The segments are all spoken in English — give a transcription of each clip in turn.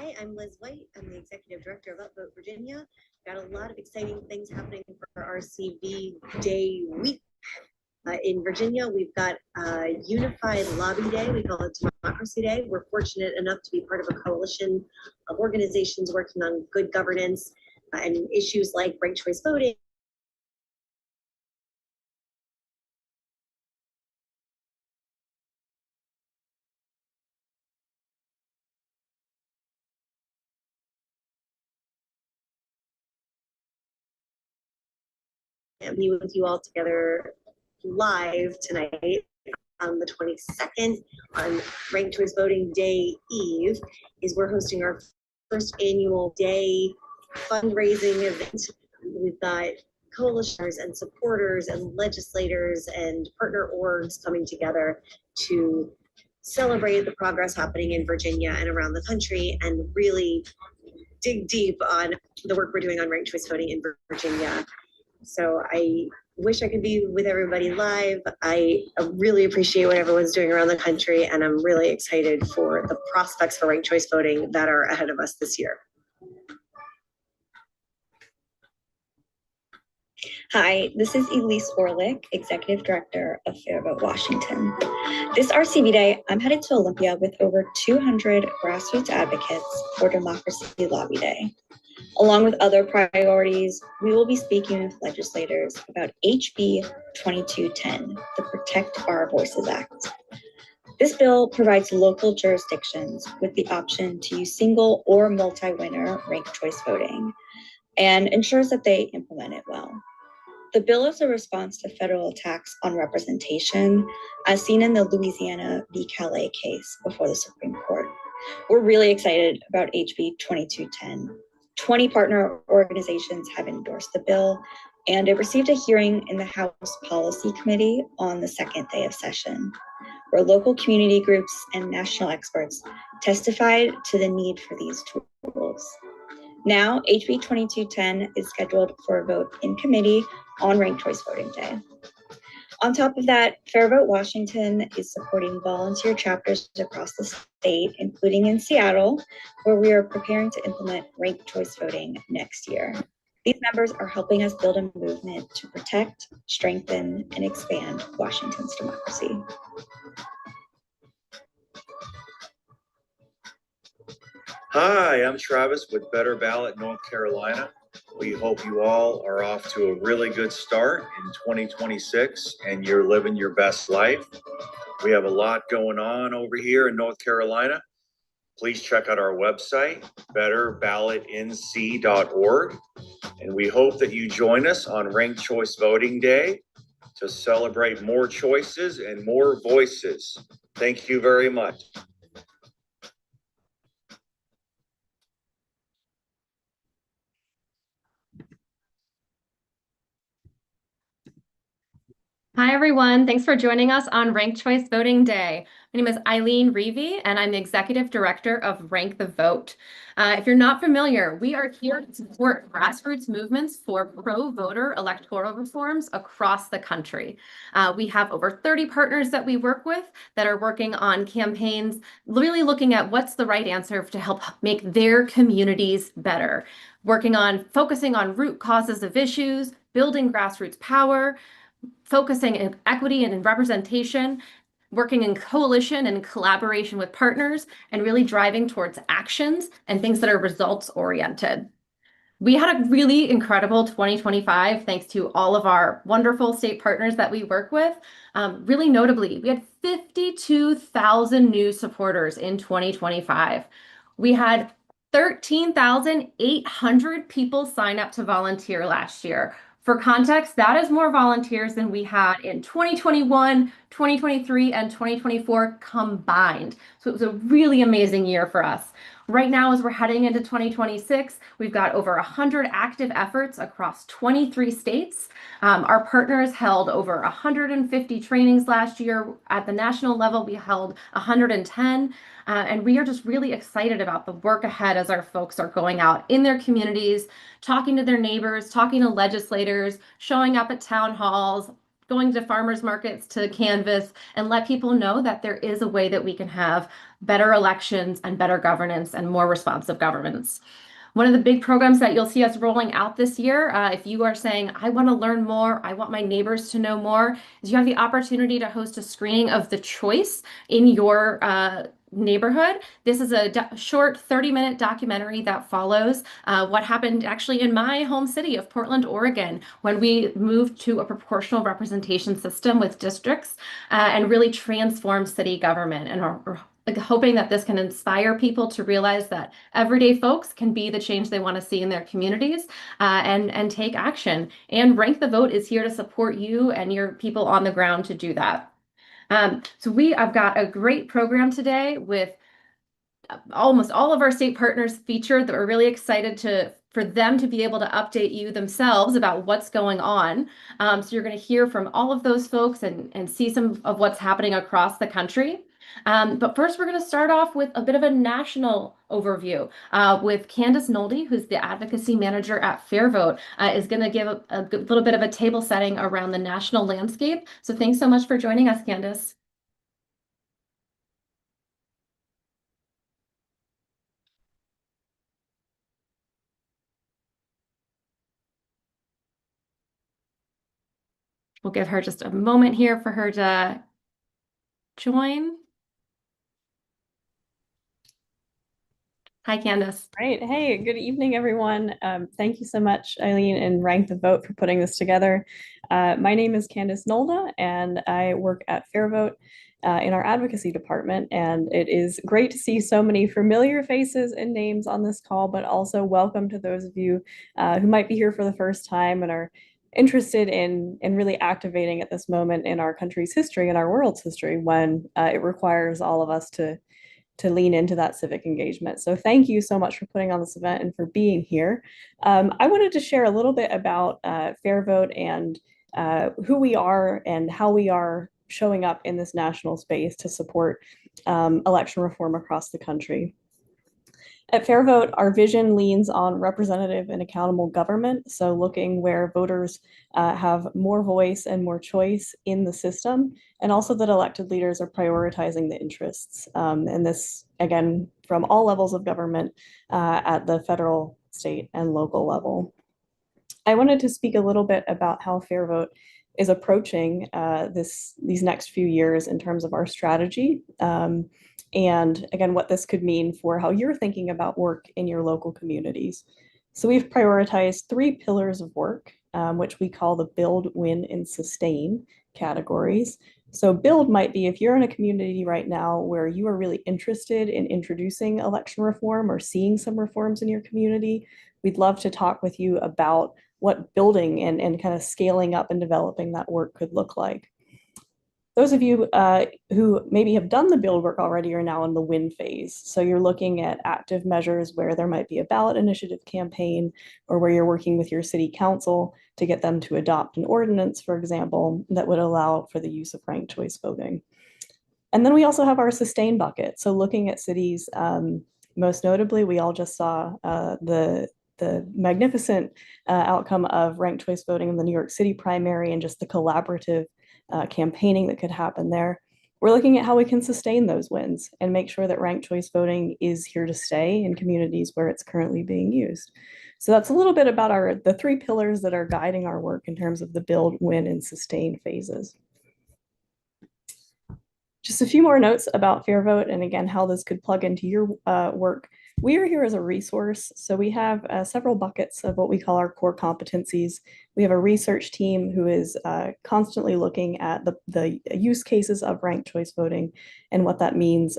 Hi, I'm Liz White. I'm the Executive Director of Upvote Virginia. Got a lot of exciting things happening for RCV Day Week. In Virginia, we've got a unified lobby day. We call it Democracy Day. We're fortunate enough to be part of a coalition of organizations working on good governance and issues like ranked choice voting. And be with you all together live tonight on the 22nd on Ranked Choice Voting Day Eve is we're hosting our first annual day fundraising event. We've got coalitioners and supporters and legislators and partner orgs coming together to celebrate the progress happening in Virginia and around the country and really dig deep on the work we're doing on ranked choice voting in Virginia. So I wish I could be with everybody live. I really appreciate what everyone's doing around the country, and I'm really excited for the prospects for ranked choice voting that are ahead of us this year. Hi, this is Elise Orlick, Executive Director of Fair Vote Washington. This RCV Day, I'm headed to Olympia with over 200 grassroots advocates for Democracy Lobby Day. Along with other priorities, we will be speaking with legislators about HB 2210, the Protect Our Voices Act. This bill provides local jurisdictions with the option to use single or multi-winner ranked choice voting and ensures that they implement it well. The bill is a response to federal attacks on representation, as seen in the Louisiana v. Calais case before the Supreme Court. We're really excited about HB 2210. 20 partner organizations have endorsed the bill, and it received a hearing in the House Policy Committee on the second day of session, where local community groups and national experts testified to the need for these tools. Now, HB 2210 is scheduled for a vote in committee on Ranked Choice Voting Day. On top of that, Fair Vote Washington is supporting volunteer chapters across the state, including in Seattle, where we are preparing to implement ranked choice voting next year. These members are helping us build a movement to protect, strengthen, and expand Washington's democracy. Hi, I'm Travis with Better Ballot North Carolina. We hope you all are off to a really good start in 2026 and you're living your best life. We have a lot going on over here in North Carolina. Please check out our website, betterballotinc.org. And we hope that you join us on Ranked Choice Voting Day to celebrate more choices and more voices. Thank you very much. Hi, everyone. Thanks for joining us on Ranked Choice Voting Day. My name is Eileen Reevy, and I'm the Executive Director of Rank the Vote. If you're not familiar, we are here to support grassroots movements for pro-voter electoral reforms across the country. We have over 30 partners that we work with that are working on campaigns, really looking at what's the right answer to help make their communities better, focusing on root causes of issues, building grassroots power, focusing in equity and in representation, working in coalition and collaboration with partners, and really driving towards actions and things that are results oriented. We had a really incredible 2025 thanks to all of our wonderful state partners that we work with. Really notably, we had 52,000 new supporters in 2025. We had 13,800 people sign up to volunteer last year. For context, that is more volunteers than we had in 2021, 2023, and 2024 combined. So it was a really amazing year for us. Right now, as we're heading into 2026, we've got over 100 active efforts across 23 states. Our partners held over 150 trainings last year. At the national level, we held 110. And we are just really excited about the work ahead as our folks are going out in their communities, talking to their neighbors, talking to legislators, showing up at town halls, going to farmers markets to canvas and let people know that there is a way that we can have better elections and better governance and more responsive governments. One of the big programs that you'll see us rolling out this year, if you are saying, I want to learn more, I want my neighbors to know more, is you have the opportunity to host a screening of The Choice in your neighborhood. This is a short 30-minute documentary that follows what happened actually in my home city of Portland, Oregon, when we moved to a proportional representation system with districts and really transformed city government, and are hoping that this can inspire people to realize that everyday folks can be the change they want to see in their communities, and take action. And Rank the Vote is here to support you and your people on the ground to do that. So I've got a great program today with almost all of our state partners featured that we're really excited for them to be able to update you themselves about what's going on. So you're going to hear from all of those folks and see some of what's happening across the country. But first, we're going to start off with a bit of a national overview with Candace Nolde, who's the advocacy manager at Fair Vote, is going to give a little bit of a table setting around the national landscape. So thanks so much for joining us, Candace. We'll give her just a moment here for her to join. Hi, Candace. Right. Hey, good evening, everyone. Thank you so much, Eileen and Rank the Vote, for putting this together. My name is Candace Nolde, and I work at Fair Vote in our advocacy department. And it is great to see so many familiar faces and names on this call, but also welcome to those of you who might be here for the first time and are interested in really activating at this moment in our country's history and our world's history, when it requires all of us to lean into that civic engagement. So thank you so much for putting on this event and for being here. I wanted to share a little bit about Fair Vote and who we are and how we are showing up in this national space to support election reform across the country. At Fair Vote, our vision leans on representative and accountable government, so looking where voters have more voice and more choice in the system, and also that elected leaders are prioritizing the interests. And this, again, from all levels of government at the federal, state, and local level. I wanted to speak a little bit about how Fair Vote is approaching these next few years in terms of our strategy. And again, what this could mean for how you're thinking about work in your local communities. So we've prioritized 3 pillars of work, which we call the build, win, and sustain categories. So build might be if you're in a community right now where you are really interested in introducing election reform or seeing some reforms in your community, we'd love to talk with you about what building and kind of scaling up and developing that work could look like. Those of you who maybe have done the build work already are now in the win phase. So you're looking at active measures where there might be a ballot initiative campaign, or where you're working with your city council to get them to adopt an ordinance, for example, that would allow for the use of ranked choice voting. And then we also have our sustain bucket. So looking at cities, most notably, we all just saw the magnificent outcome of ranked choice voting in the New York City primary, and just the collaborative campaigning that could happen there. We're looking at how we can sustain those wins and make sure that ranked choice voting is here to stay in communities where it's currently being used. So that's a little bit about the 3 pillars that are guiding our work in terms of the build, win, and sustain phases. Just a few more notes about Fair Vote, and again, how this could plug into your work. We are here as a resource. So we have several buckets of what we call our core competencies. We have a research team who is constantly looking at the use cases of ranked choice voting and what that means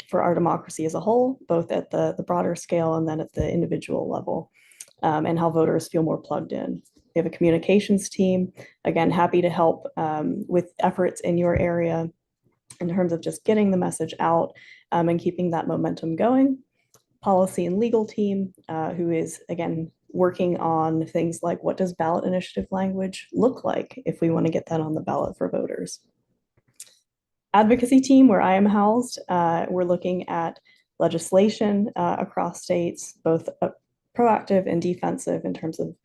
for our democracy as a whole, both at the broader scale and then at the individual level, and how voters feel more plugged in. We have a communications team, again, happy to help with efforts in your area in terms of just getting the message out and keeping that momentum going. Policy and legal team, who is, again, working on things like, what does ballot initiative language look like if we want to get that on the ballot for voters? Advocacy team, where I am housed, we're looking at legislation across states, both proactive and defensive in terms of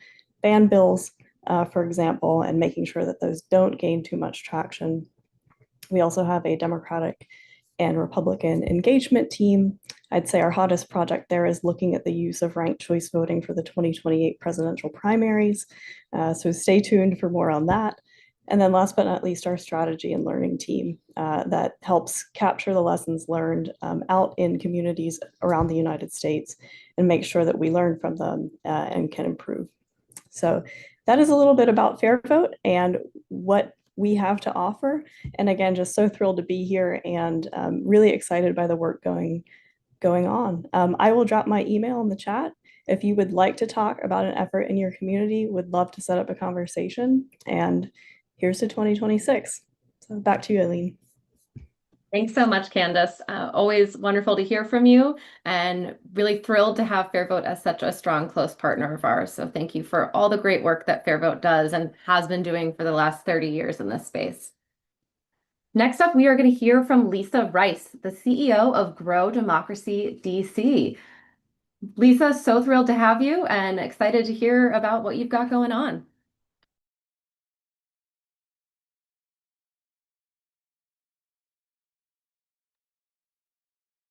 ban bills, for example, and making sure that those don't gain too much traction. We also have a Democratic and Republican engagement team. I'd say our hottest project there is looking at the use of ranked choice voting for the 2028 presidential primaries. So stay tuned for more on that. And then last but not least, our strategy and learning team that helps capture the lessons learned out in communities around the United States and make sure that we learn from them and can improve. So that is a little bit about Fair Vote and what we have to offer. And again, just so thrilled to be here and really excited by the work going on. I will drop my email in the chat. If you would like to talk about an effort in your community, would love to set up a conversation. And here's to 2026. So back to you, Eileen. Thanks so much, Candace. Always wonderful to hear from you and really thrilled to have Fair Vote as such a strong, close partner of ours. So thank you for all the great work that Fair Vote does and has been doing for the last 30 years in this space. Next up, we are going to hear from Lisa Rice, the CEO of Grow Democracy DC. Lisa, so thrilled to have you and excited to hear about what you've got going on.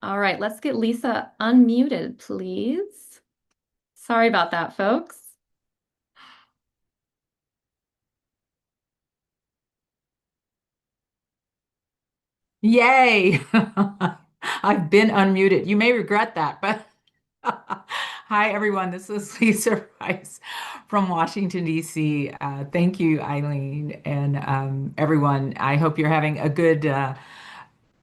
All right, let's get Lisa unmuted, please. Sorry about that, folks. Yay! I've been unmuted. You may regret that, but hi, everyone. This is Lisa Rice from Washington, D.C. Thank you, Eileen, and everyone. I hope you're having a good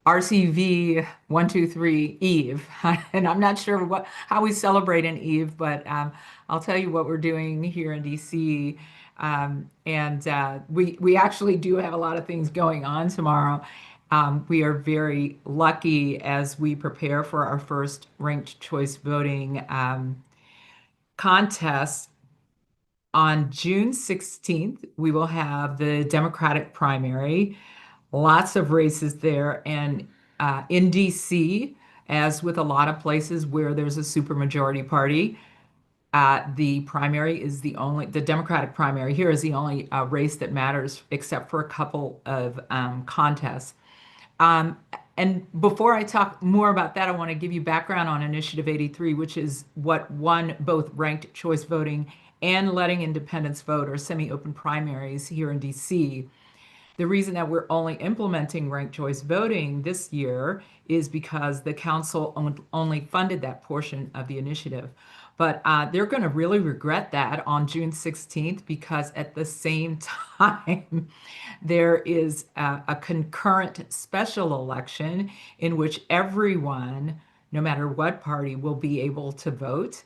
RCV 123 Eve. And I'm not sure how we celebrate an Eve, but I'll tell you what we're doing here in DC. We actually do have a lot of things going on tomorrow. We are very lucky as we prepare for our first ranked choice voting contest. On June 16th, we will have the Democratic primary. Lots of races there. And in DC, as with a lot of places where there's a supermajority party, the primary is the Democratic primary here is the only race that matters, except for a couple of contests. And before I talk more about that, I want to give you background on Initiative 83, which is what won both ranked choice voting and letting independents vote, or semi-open primaries here in DC. The reason that we're only implementing ranked choice voting this year is because the council only funded that portion of the initiative. But they're going to really regret that on June 16th, because at the same time, there is a concurrent special election in which everyone, no matter what party, will be able to vote.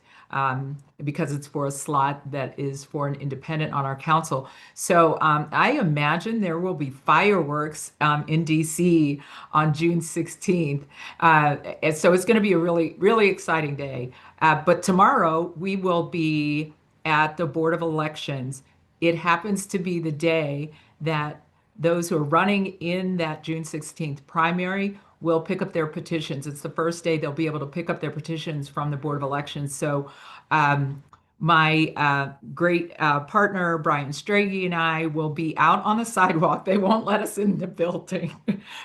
Because it's for a slot that is for an independent on our council. So I imagine there will be fireworks in DC on June 16th. And so it's going to be a really, really exciting day. But tomorrow we will be at the Board of Elections. It happens to be the day that those who are running in that June 16th primary will pick up their petitions. It's the first day they'll be able to pick up their petitions from the Board of Elections. So my great partner, Brian Strage, and I will be out on the sidewalk. They won't let us in the building,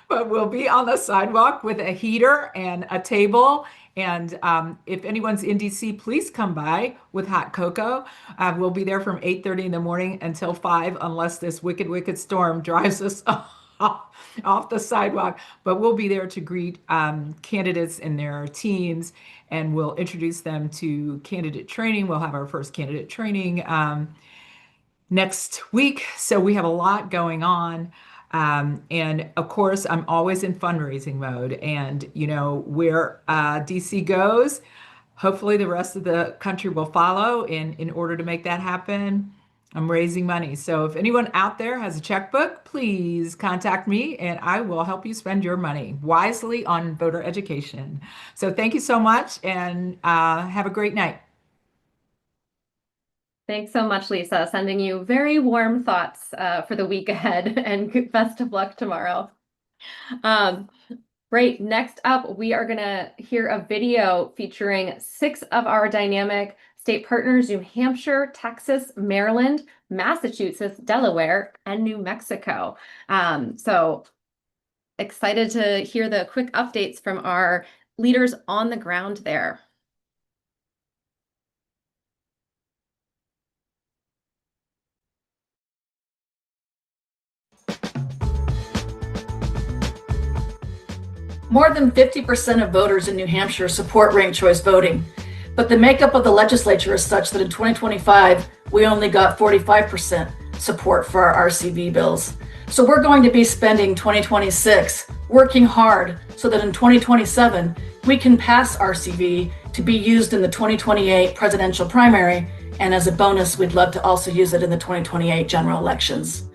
but we'll be on the sidewalk with a heater and a table. And if anyone's in DC, please come by with hot cocoa. We'll be there from 8:30 in the morning until 5, unless this wicked, wicked storm drives us off the sidewalk. But we'll be there to greet candidates and their teams, and we'll introduce them to candidate training. We'll have our first candidate training next week. So we have a lot going on. And of course, I'm always in fundraising mode. And, you know, where DC goes, hopefully the rest of the country will follow in order to make that happen. I'm raising money. So if anyone out there has a checkbook, please contact me and I will help you spend your money wisely on voter education. So thank you so much, and have a great night. Thanks so much, Lisa. Sending you very warm thoughts for the week ahead, and best of luck tomorrow. Great. Next up, we are going to hear a video featuring 6 of our dynamic State partners New Hampshire, Texas, Maryland, Massachusetts, Delaware, and New Mexico. So excited to hear the quick updates from our leaders on the ground there. More than 50% of voters in New Hampshire support ranked choice voting, but the makeup of the legislature is such that in 2025, we only got 45% support for our RCV bills. So we're going to be spending 2026 working hard so that in 2027, we can pass RCV to be used in the 2028 presidential primary, and as a bonus, we'd love to also use it in the 2028 general elections.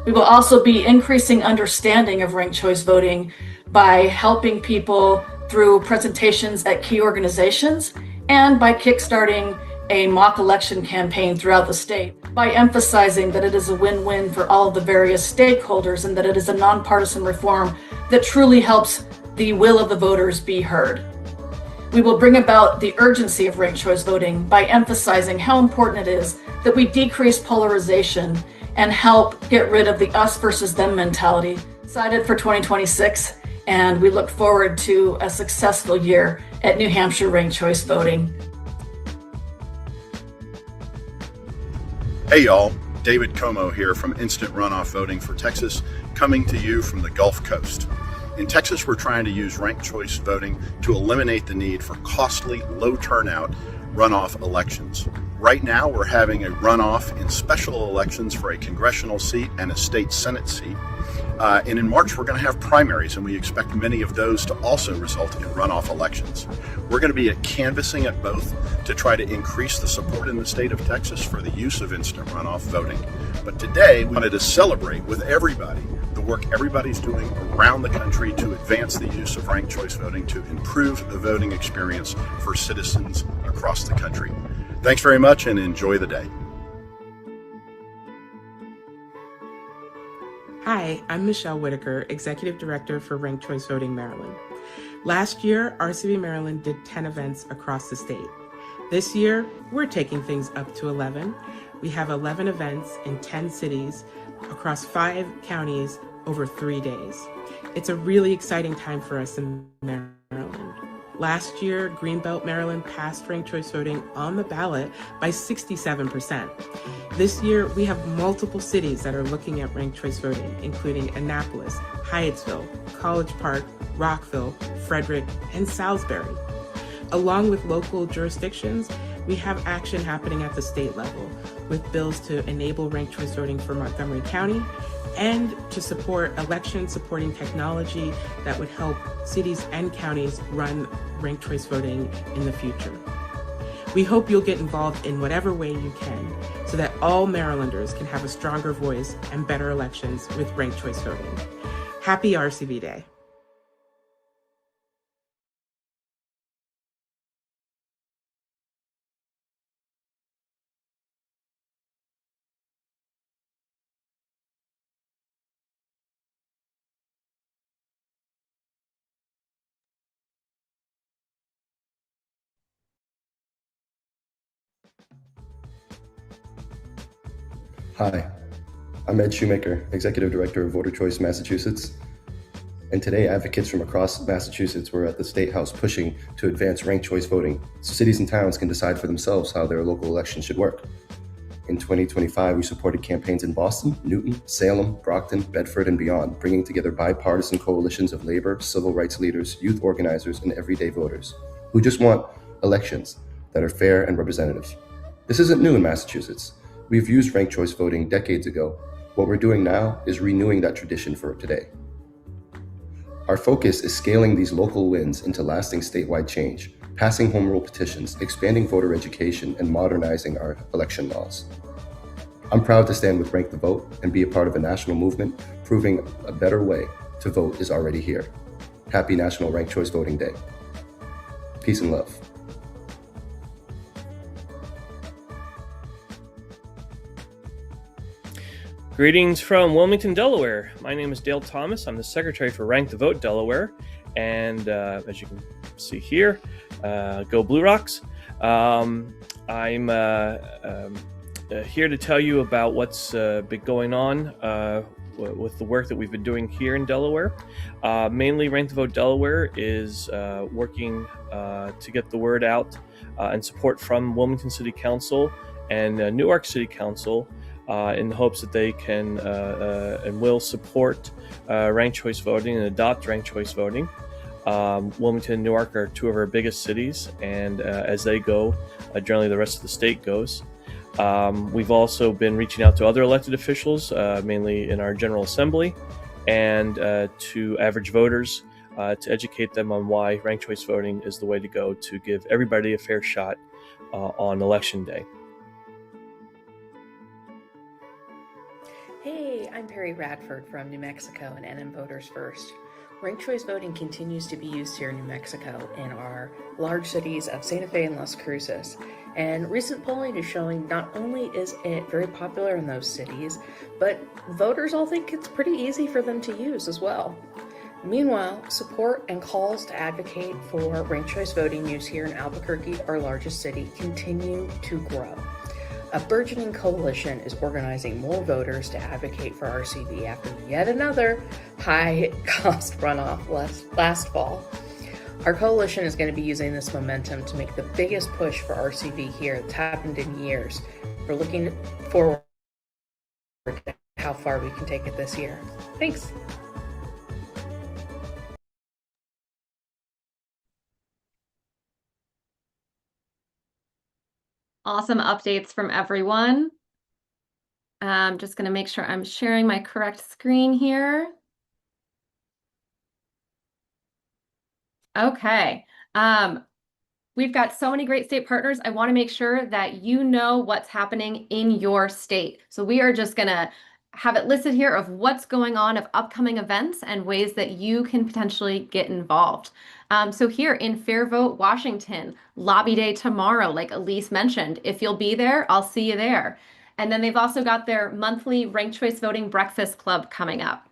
We will also be increasing understanding of ranked choice voting by helping people through presentations at key organizations and by kickstarting a mock election campaign throughout the state, by emphasizing that it is a win-win for all of the various stakeholders and that it is a nonpartisan reform that truly helps the will of the voters be heard. We will bring about the urgency of ranked choice voting by emphasizing how important it is that we decrease polarization and help get rid of the us versus them mentality. Excited for 2026, and we look forward to a successful year at New Hampshire ranked choice voting. Hey y'all, David Como here from Instant Runoff Voting for Texas, coming to you from the Gulf Coast. In Texas, we're trying to use ranked choice voting to eliminate the need for costly, low turnout runoff elections. Right now, we're having a runoff in special elections for a congressional seat and a state Senate seat. And in March, we're going to have primaries, and we expect many of those to also result in runoff elections. We're going to be canvassing at both to try to increase the support in the state of Texas for the use of instant runoff voting. But today, we wanted to celebrate with everybody the work everybody's doing around the country to advance the use of ranked choice voting to improve the voting experience for citizens across the country. Thanks very much and enjoy the day. Hi, I'm Michelle Whitaker, Executive Director for Ranked Choice Voting Maryland. Last year, RCV Maryland did 10 events across the state. This year, we're taking things up to 11. We have 11 events in 10 cities across 5 counties over 3 days. It's a really exciting time for us in Maryland. Last year, Greenbelt, Maryland passed ranked choice voting on the ballot by 67%. This year, we have multiple cities that are looking at ranked choice voting, including Annapolis, Hyattsville, College Park, Rockville, Frederick, and Salisbury. Along with local jurisdictions, we have action happening at the state level with bills to enable ranked choice voting for Montgomery County and to support election supporting technology that would help cities and counties run ranked choice voting in the future. We hope you'll get involved in whatever way you can so that all Marylanders can have a stronger voice and better elections with ranked choice voting. Happy RCV Day. Hi, I'm Ed Shoemaker, Executive Director of Voter Choice Massachusetts. And today, advocates from across Massachusetts were at the State House pushing to advance ranked choice voting so cities and towns can decide for themselves how their local elections should work. In 2025, we supported campaigns in Boston, Newton, Salem, Brockton, Bedford, and beyond, bringing together bipartisan coalitions of labor, civil rights leaders, youth organizers, and everyday voters who just want elections that are fair and representative. This isn't new in Massachusetts. We've used ranked choice voting decades ago. What we're doing now is renewing that tradition for today. Our focus is scaling these local wins into lasting statewide change, passing home rule petitions, expanding voter education, and modernizing our election laws. I'm proud to stand with Rank the Vote and be a part of a national movement proving a better way to vote is already here. Happy National Ranked Choice Voting Day. Peace and love. Greetings from Wilmington, Delaware. My name is Dale Thomas. I'm the Secretary for Rank the Vote Delaware. And as you can see here, go Blue Rocks. I'm here to tell you about what's been going on with the work that we've been doing here in Delaware. Mainly, Rank the Vote Delaware is working to get the word out and support from Wilmington City Council and Newark City Council in the hopes that they can and will support ranked choice voting and adopt ranked choice voting. Wilmington and Newark are two of our biggest cities, and as they go, generally the rest of the state goes. We've also been reaching out to other elected officials, mainly in our General Assembly, and to average voters to educate them on why ranked choice voting is the way to go to give everybody a fair shot on Election Day. Hey, I'm Perry Radford from New Mexico and NM Voters First. Ranked choice voting continues to be used here in New Mexico in our large cities of Santa Fe and Las Cruces. And recent polling is showing not only is it very popular in those cities, but voters all think it's pretty easy for them to use as well. Meanwhile, support and calls to advocate for ranked choice voting use here in Albuquerque, our largest city, continue to grow. A burgeoning coalition is organizing more voters to advocate for RCV after yet another high-cost runoff last fall. Our coalition is going to be using this momentum to make the biggest push for RCV here that's happened in years. We're looking forward to how far we can take it this year. Thanks. Awesome updates from everyone. I'm just going to make sure I'm sharing my correct screen here. Okay. We've got so many great state partners. I want to make sure that you know what's happening in your state. So we are just going to have it listed here of what's going on, of upcoming events and ways that you can potentially get involved. So here in Fair Vote, Washington, Lobby Day tomorrow, like Elise mentioned. If you'll be there, I'll see you there. And then they've also got their monthly Ranked Choice Voting Breakfast Club coming up.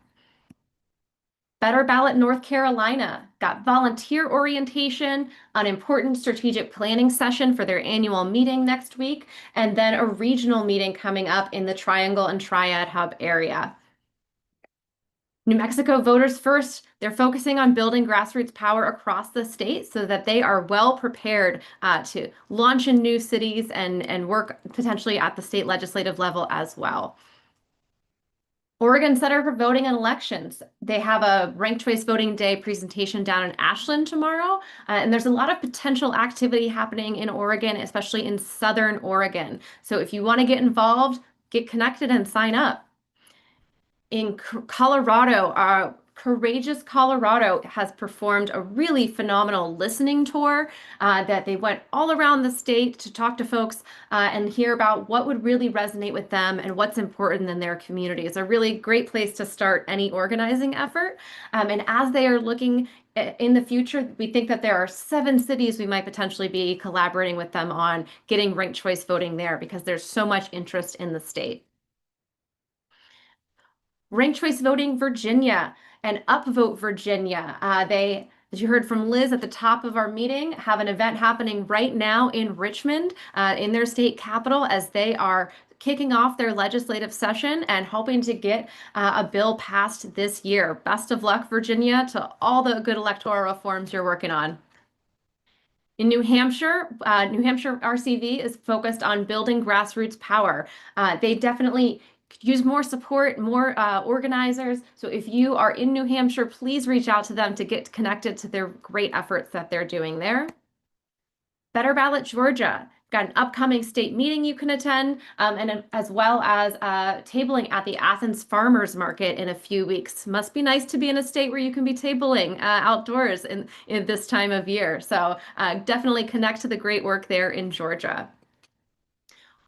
Better Ballot North Carolina got volunteer orientation, an important strategic planning session for their annual meeting next week, and then a regional meeting coming up in the Triangle and Triad Hub area. New Mexico Voters First, they're focusing on building grassroots power across the state so that they are well prepared to launch in new cities and work potentially at the state legislative level as well. Oregon Center for Voting and Elections. They have a Ranked Choice Voting Day presentation down in Ashland tomorrow. And there's a lot of potential activity happening in Oregon, especially in Southern Oregon. So if you want to get involved, get connected and sign up. In Colorado, Courageous Colorado has performed a really phenomenal listening tour that they went all around the state to talk to folks and hear about what would really resonate with them and what's important in their community. It's a really great place to start any organizing effort. And as they are looking in the future, we think that there are 7 cities we might potentially be collaborating with them on getting ranked choice voting there because there's so much interest in the state. Ranked Choice Voting Virginia and Upvote Virginia. They, as you heard from Liz at the top of our meeting, have an event happening right now in Richmond, in their state capital, as they are kicking off their legislative session and hoping to get a bill passed this year. Best of luck, Virginia, to all the good electoral reforms you're working on. In New Hampshire RCV is focused on building grassroots power. They definitely use more support, more organizers. So if you are in New Hampshire, please reach out to them to get connected to their great efforts that they're doing there. Better Ballot Georgia. Got an upcoming state meeting you can attend, and as well as tabling at the Athens Farmers Market in a few weeks. Must be nice to be in a state where you can be tabling outdoors in this time of year. So definitely connect to the great work there in Georgia.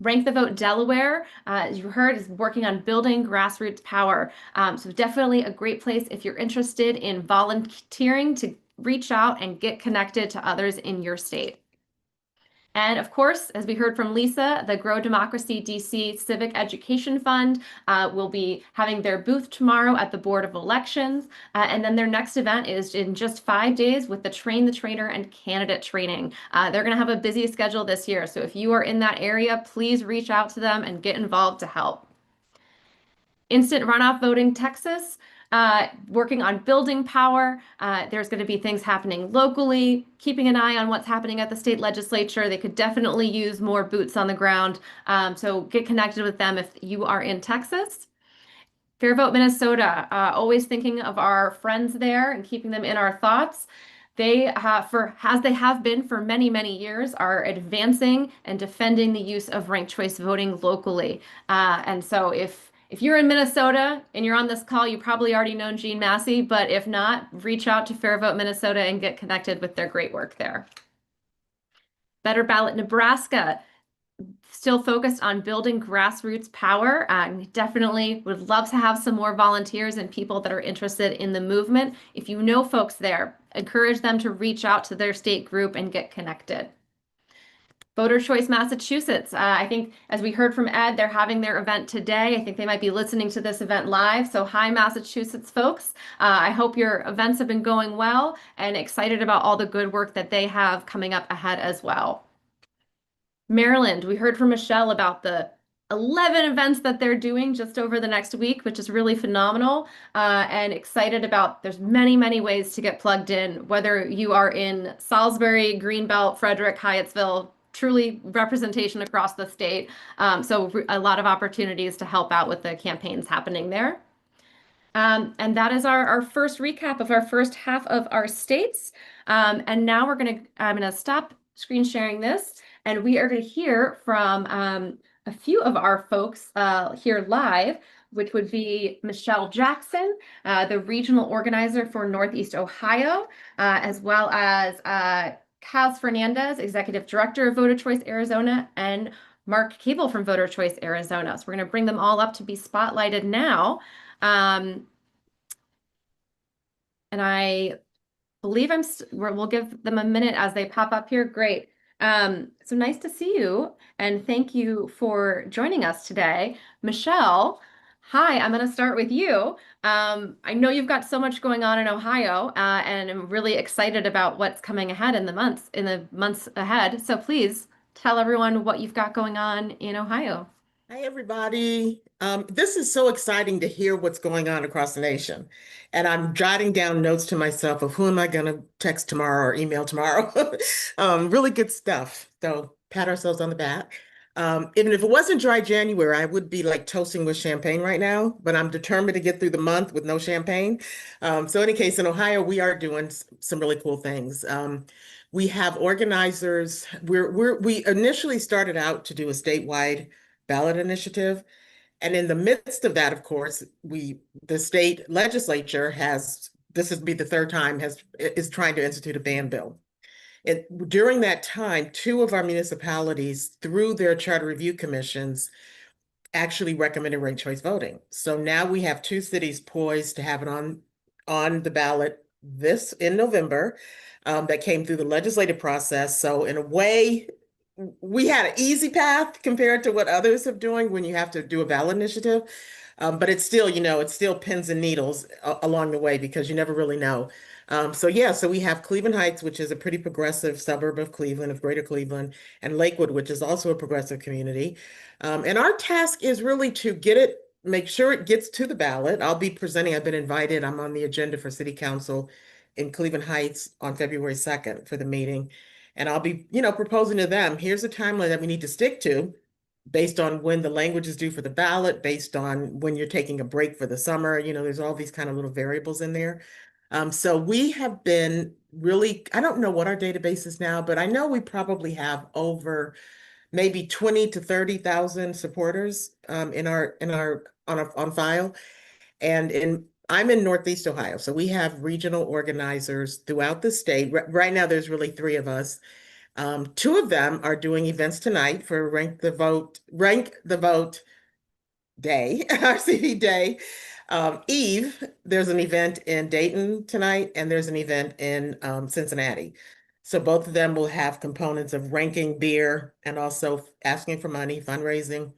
Rank the Vote Delaware, as you heard, is working on building grassroots power. So definitely a great place if you're interested in volunteering to reach out and get connected to others in your state. And of course, as we heard from Lisa, the Grow Democracy DC Civic Education Fund will be having their booth tomorrow at the Board of Elections. And then their next event is in just 5 days with the Train the Trainer and candidate training. They're going to have a busy schedule this year. So if you are in that area, please reach out to them and get involved to help. Instant runoff voting Texas, working on building power. There's going to be things happening locally, keeping an eye on what's happening at the state legislature. They could definitely use more boots on the ground. So get connected with them if you are in Texas. Fair Vote Minnesota, always thinking of our friends there and keeping them in our thoughts. They, as they have been for many, many years, are advancing and defending the use of ranked choice voting locally. And so if you're in Minnesota and you're on this call, you probably already know Jean Massey, but if not, reach out to Fair Vote Minnesota and get connected with their great work there. Better Ballot Nebraska, still focused on building grassroots power. Definitely would love to have some more volunteers and people that are interested in the movement. If you know folks there, encourage them to reach out to their state group and get connected. Voter Choice Massachusetts. I think as we heard from Ed, they're having their event today. I think they might be listening to this event live. So hi, Massachusetts folks. I hope your events have been going well and excited about all the good work that they have coming up ahead as well. Maryland, we heard from Michelle about the 11 events that they're doing just over the next week, which is really phenomenal, and excited about, there's many, many ways to get plugged in, whether you are in Salisbury, Greenbelt, Frederick, Hyattsville, truly representation across the state. So a lot of opportunities to help out with the campaigns happening there. And that is our first recap of our first half of our states. And now I'm gonna stop screen sharing this, and we are going to hear from a few of our folks here live, which would be Michelle Jackson, the regional organizer for Northeast Ohio, as well as Kaz Fernandez, executive director of Voter Choice Arizona, and Mark Cable from Voter Choice Arizona. So we're going to bring them all up to be spotlighted now. And I believe we'll give them a minute as they pop up here. Great. So nice to see you, and thank you for joining us today. Michelle, hi, I'm going to start with you. I know you've got so much going on in Ohio, and I'm really excited about what's coming ahead in the months ahead. So please tell everyone what you've got going on in Ohio. Hi, everybody. This is so exciting to hear what's going on across the nation. And I'm jotting down notes to myself of who am I going to text tomorrow or email tomorrow. Really good stuff. So pat ourselves on the back. Even if it wasn't dry January, I would be like toasting with champagne right now, but I'm determined to get through the month with no champagne. So in any case, in Ohio, we are doing some really cool things. We have organizers. We initially started out to do a statewide ballot initiative. And in the midst of that, of course, the state legislature this would be the third time, is trying to institute a ban bill. During that time, 2 of our municipalities, through their charter review commissions, actually recommended ranked choice voting. So now we have 2 cities poised to have it on the ballot in November, that came through the legislative process. So in a way, we had an easy path compared to what others are doing when you have to do a ballot initiative. But it's still, it's still pins and needles along the way, because you never really know. So we have Cleveland Heights, which is a pretty progressive suburb of Cleveland, of Greater Cleveland, and Lakewood, which is also a progressive community. And our task is really to make sure it gets to the ballot. I'll be presenting, I've been invited, I'm on the agenda for City Council in Cleveland Heights on February 2nd for the meeting. And I'll be, proposing to them, here's a timeline that we need to stick to based on when the language is due for the ballot, based on when you're taking a break for the summer. There's all these kind of little variables in there. So we have been really, I don't know what our database is now, but I know we probably have over maybe 20 to 30,000 supporters on file. And I'm in Northeast Ohio, so we have regional organizers throughout the state. Right now, there's really 3 of us. 2 of them are doing events tonight for Rank the Vote Day, RCV Day. Eve, there's an event in Dayton tonight, and there's an event in Cincinnati. So both of them will have components of ranking beer and also asking for money, fundraising.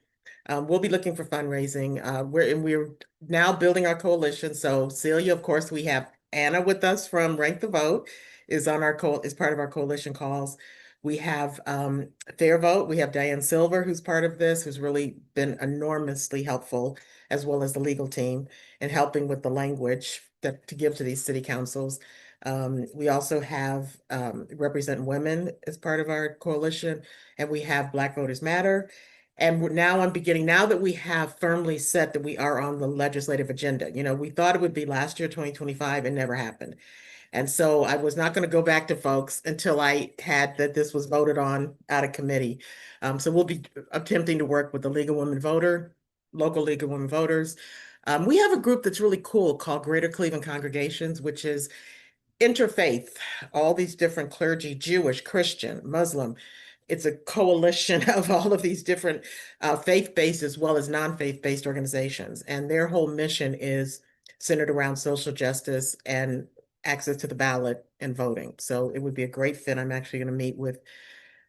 We'll be looking for fundraising. We're now building our coalition. So Celia, of course, we have Anna with us from Rank the Vote is on our is part of our coalition calls. We have Fair Vote. We have Diane Silver, who's part of this, who's really been enormously helpful, as well as the legal team in helping with the language to give to these city councils. We also have Represent Women as part of our coalition, and we have Black Voters Matter. And now that we have firmly set that we are on the legislative agenda. You know, we thought it would be last year, 2025, it never happened. And so I was not going to go back to folks until I had that this was voted on out of committee. So we'll be attempting to work with the League of Women local League of Women Voters. We have a group that's really cool called Greater Cleveland Congregations, which is interfaith, all these different clergy, Jewish, Christian, Muslim. It's a coalition of all of these different faith-based as well as non-faith-based organizations. And their whole mission is centered around social justice and access to the ballot and voting. So it would be a great fit. I'm actually going to meet with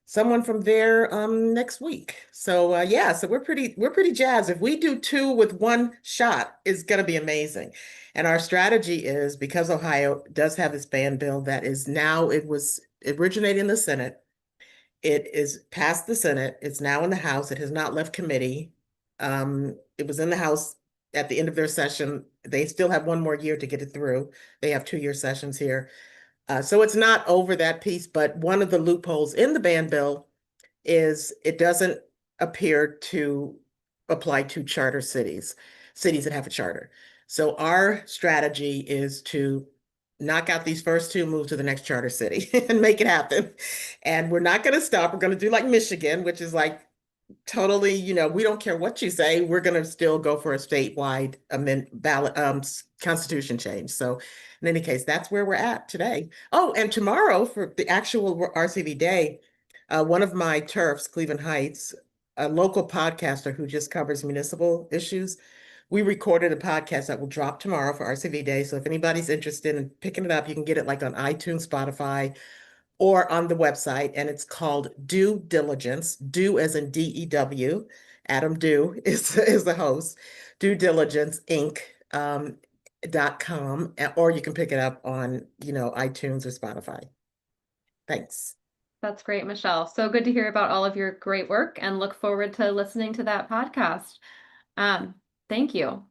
someone from there next week. So yeah, so we're pretty jazzed. If we do two with one shot, it's going to be amazing. And our strategy is, because Ohio does have this ban bill that is now, it was originated in the Senate. It is past the Senate. It's now in the House. It has not left committee. It was in the House at the end of their session. They still have one more year to get it through. They have 2-year sessions here. So it's not over that piece, but one of the loopholes in the ban bill is it doesn't appear to apply to charter cities that have a charter. So our strategy is to knock out these first two, move to the next charter city and make it happen. And we're not going to stop. We're going to do like Michigan, which is like totally, you know, we don't care what you say. We're going to still go for a statewide ballot constitution change. So in any case, that's where we're at today. Oh, and tomorrow for the actual RCV day, one of my turfs, Cleveland Heights, a local podcaster who just covers municipal issues, we recorded a podcast that will drop tomorrow for RCV Day. So if anybody's interested in picking it up, you can get it like on iTunes, Spotify, or on the website. And it's called Due Diligence, Due as in DEW. Adam Dew is the host, Due Diligence Inc. .com, or you can pick it up on, you know, iTunes or Spotify. Thanks. That's great, Michelle. So good to hear about all of your great work and look forward to listening to that podcast. Thank you.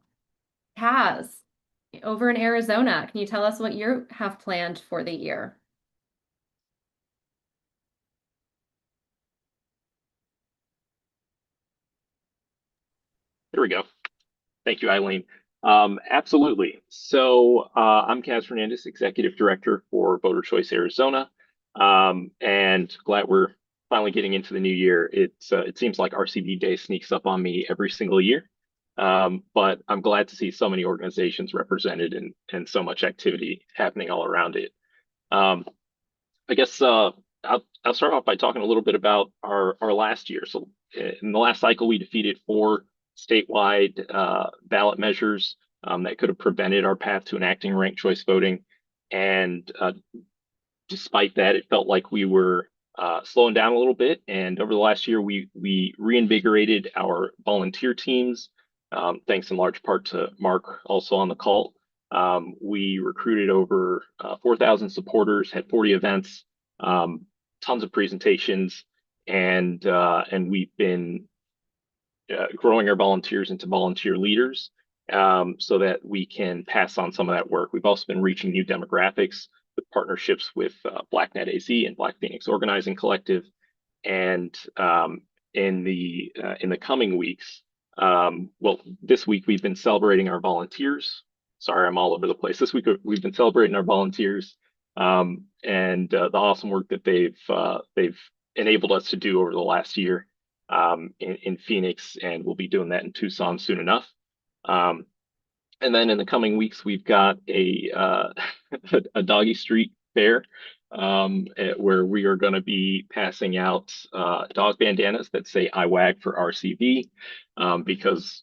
Kaz, over in Arizona, can you tell us what you have planned for the year? There we go. Thank you, Eileen. Absolutely. So I'm Kaz Fernandez, Executive Director for Voter Choice Arizona, and glad we're finally getting into the new year. It seems like RCV Day sneaks up on me every single year, but I'm glad to see so many organizations represented and so much activity happening all around it. I guess I'll start off by talking a little bit about our last year. So in the last cycle, we defeated 4 statewide ballot measures that could have prevented our path to enacting ranked choice voting. And despite that, it felt like we were slowing down a little bit. And over the last year, we reinvigorated our volunteer teams, thanks in large part to Mark, also on the call. We recruited over 4,000 supporters, had 40 events, tons of presentations, and we've been growing our volunteers into volunteer leaders so that we can pass on some of that work. We've also been reaching new demographics with partnerships with BlackNet AZ and Black Phoenix Organizing Collective. And in the coming weeks, well, this week we've been celebrating our volunteers. Sorry, I'm all over the place. This week we've been celebrating our volunteers and the awesome work that they've enabled us to do over the last year in Phoenix, and we'll be doing that in Tucson soon enough. And then in the coming weeks, we've got a doggy street fair where we are going to be passing out dog bandanas that say "IWAG" for RCV, because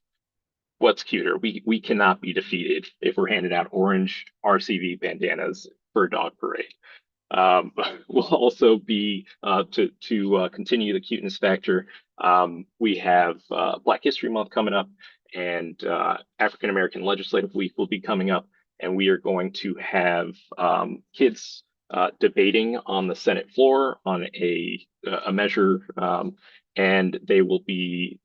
what's cuter? We cannot be defeated if we're handing out orange RCV bandanas for a dog parade. will also be to continue the cuteness factor. We have Black History Month coming up, and African American Legislative Week will be coming up, and we are going to have kids debating on the Senate floor on a measure, and they will be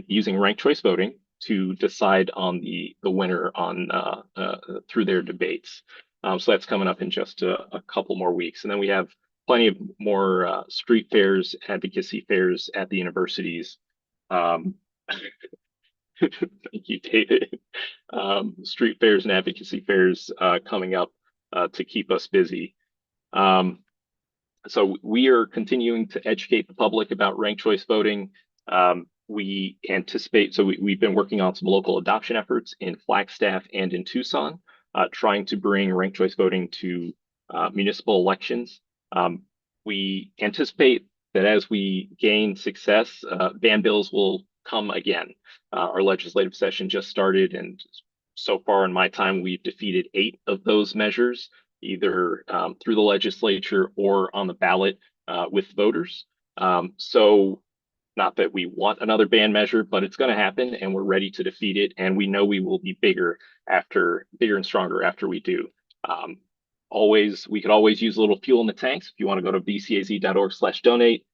using ranked choice voting to decide on the winner on through their debates. So that's coming up in just a couple more weeks. And then we have plenty of more street fairs, advocacy fairs at the universities. Thank you, David. Street fairs and advocacy fairs coming up to keep us busy. So we are continuing to educate the public about ranked choice voting. We anticipate, so we've been working on some local adoption efforts in Flagstaff and in Tucson, trying to bring ranked choice voting to municipal elections. We anticipate that as we gain success, ban bills will come again. Our legislative session just started, and so far in my time, we've defeated 8 of those measures, either through the legislature or on the ballot with voters. So not that we want another ban measure, but it's going to happen, and we're ready to defeat it. And we know we will be bigger and stronger after we do. We could always use a little fuel in the tanks. If you want to go to bcaz.org/donate,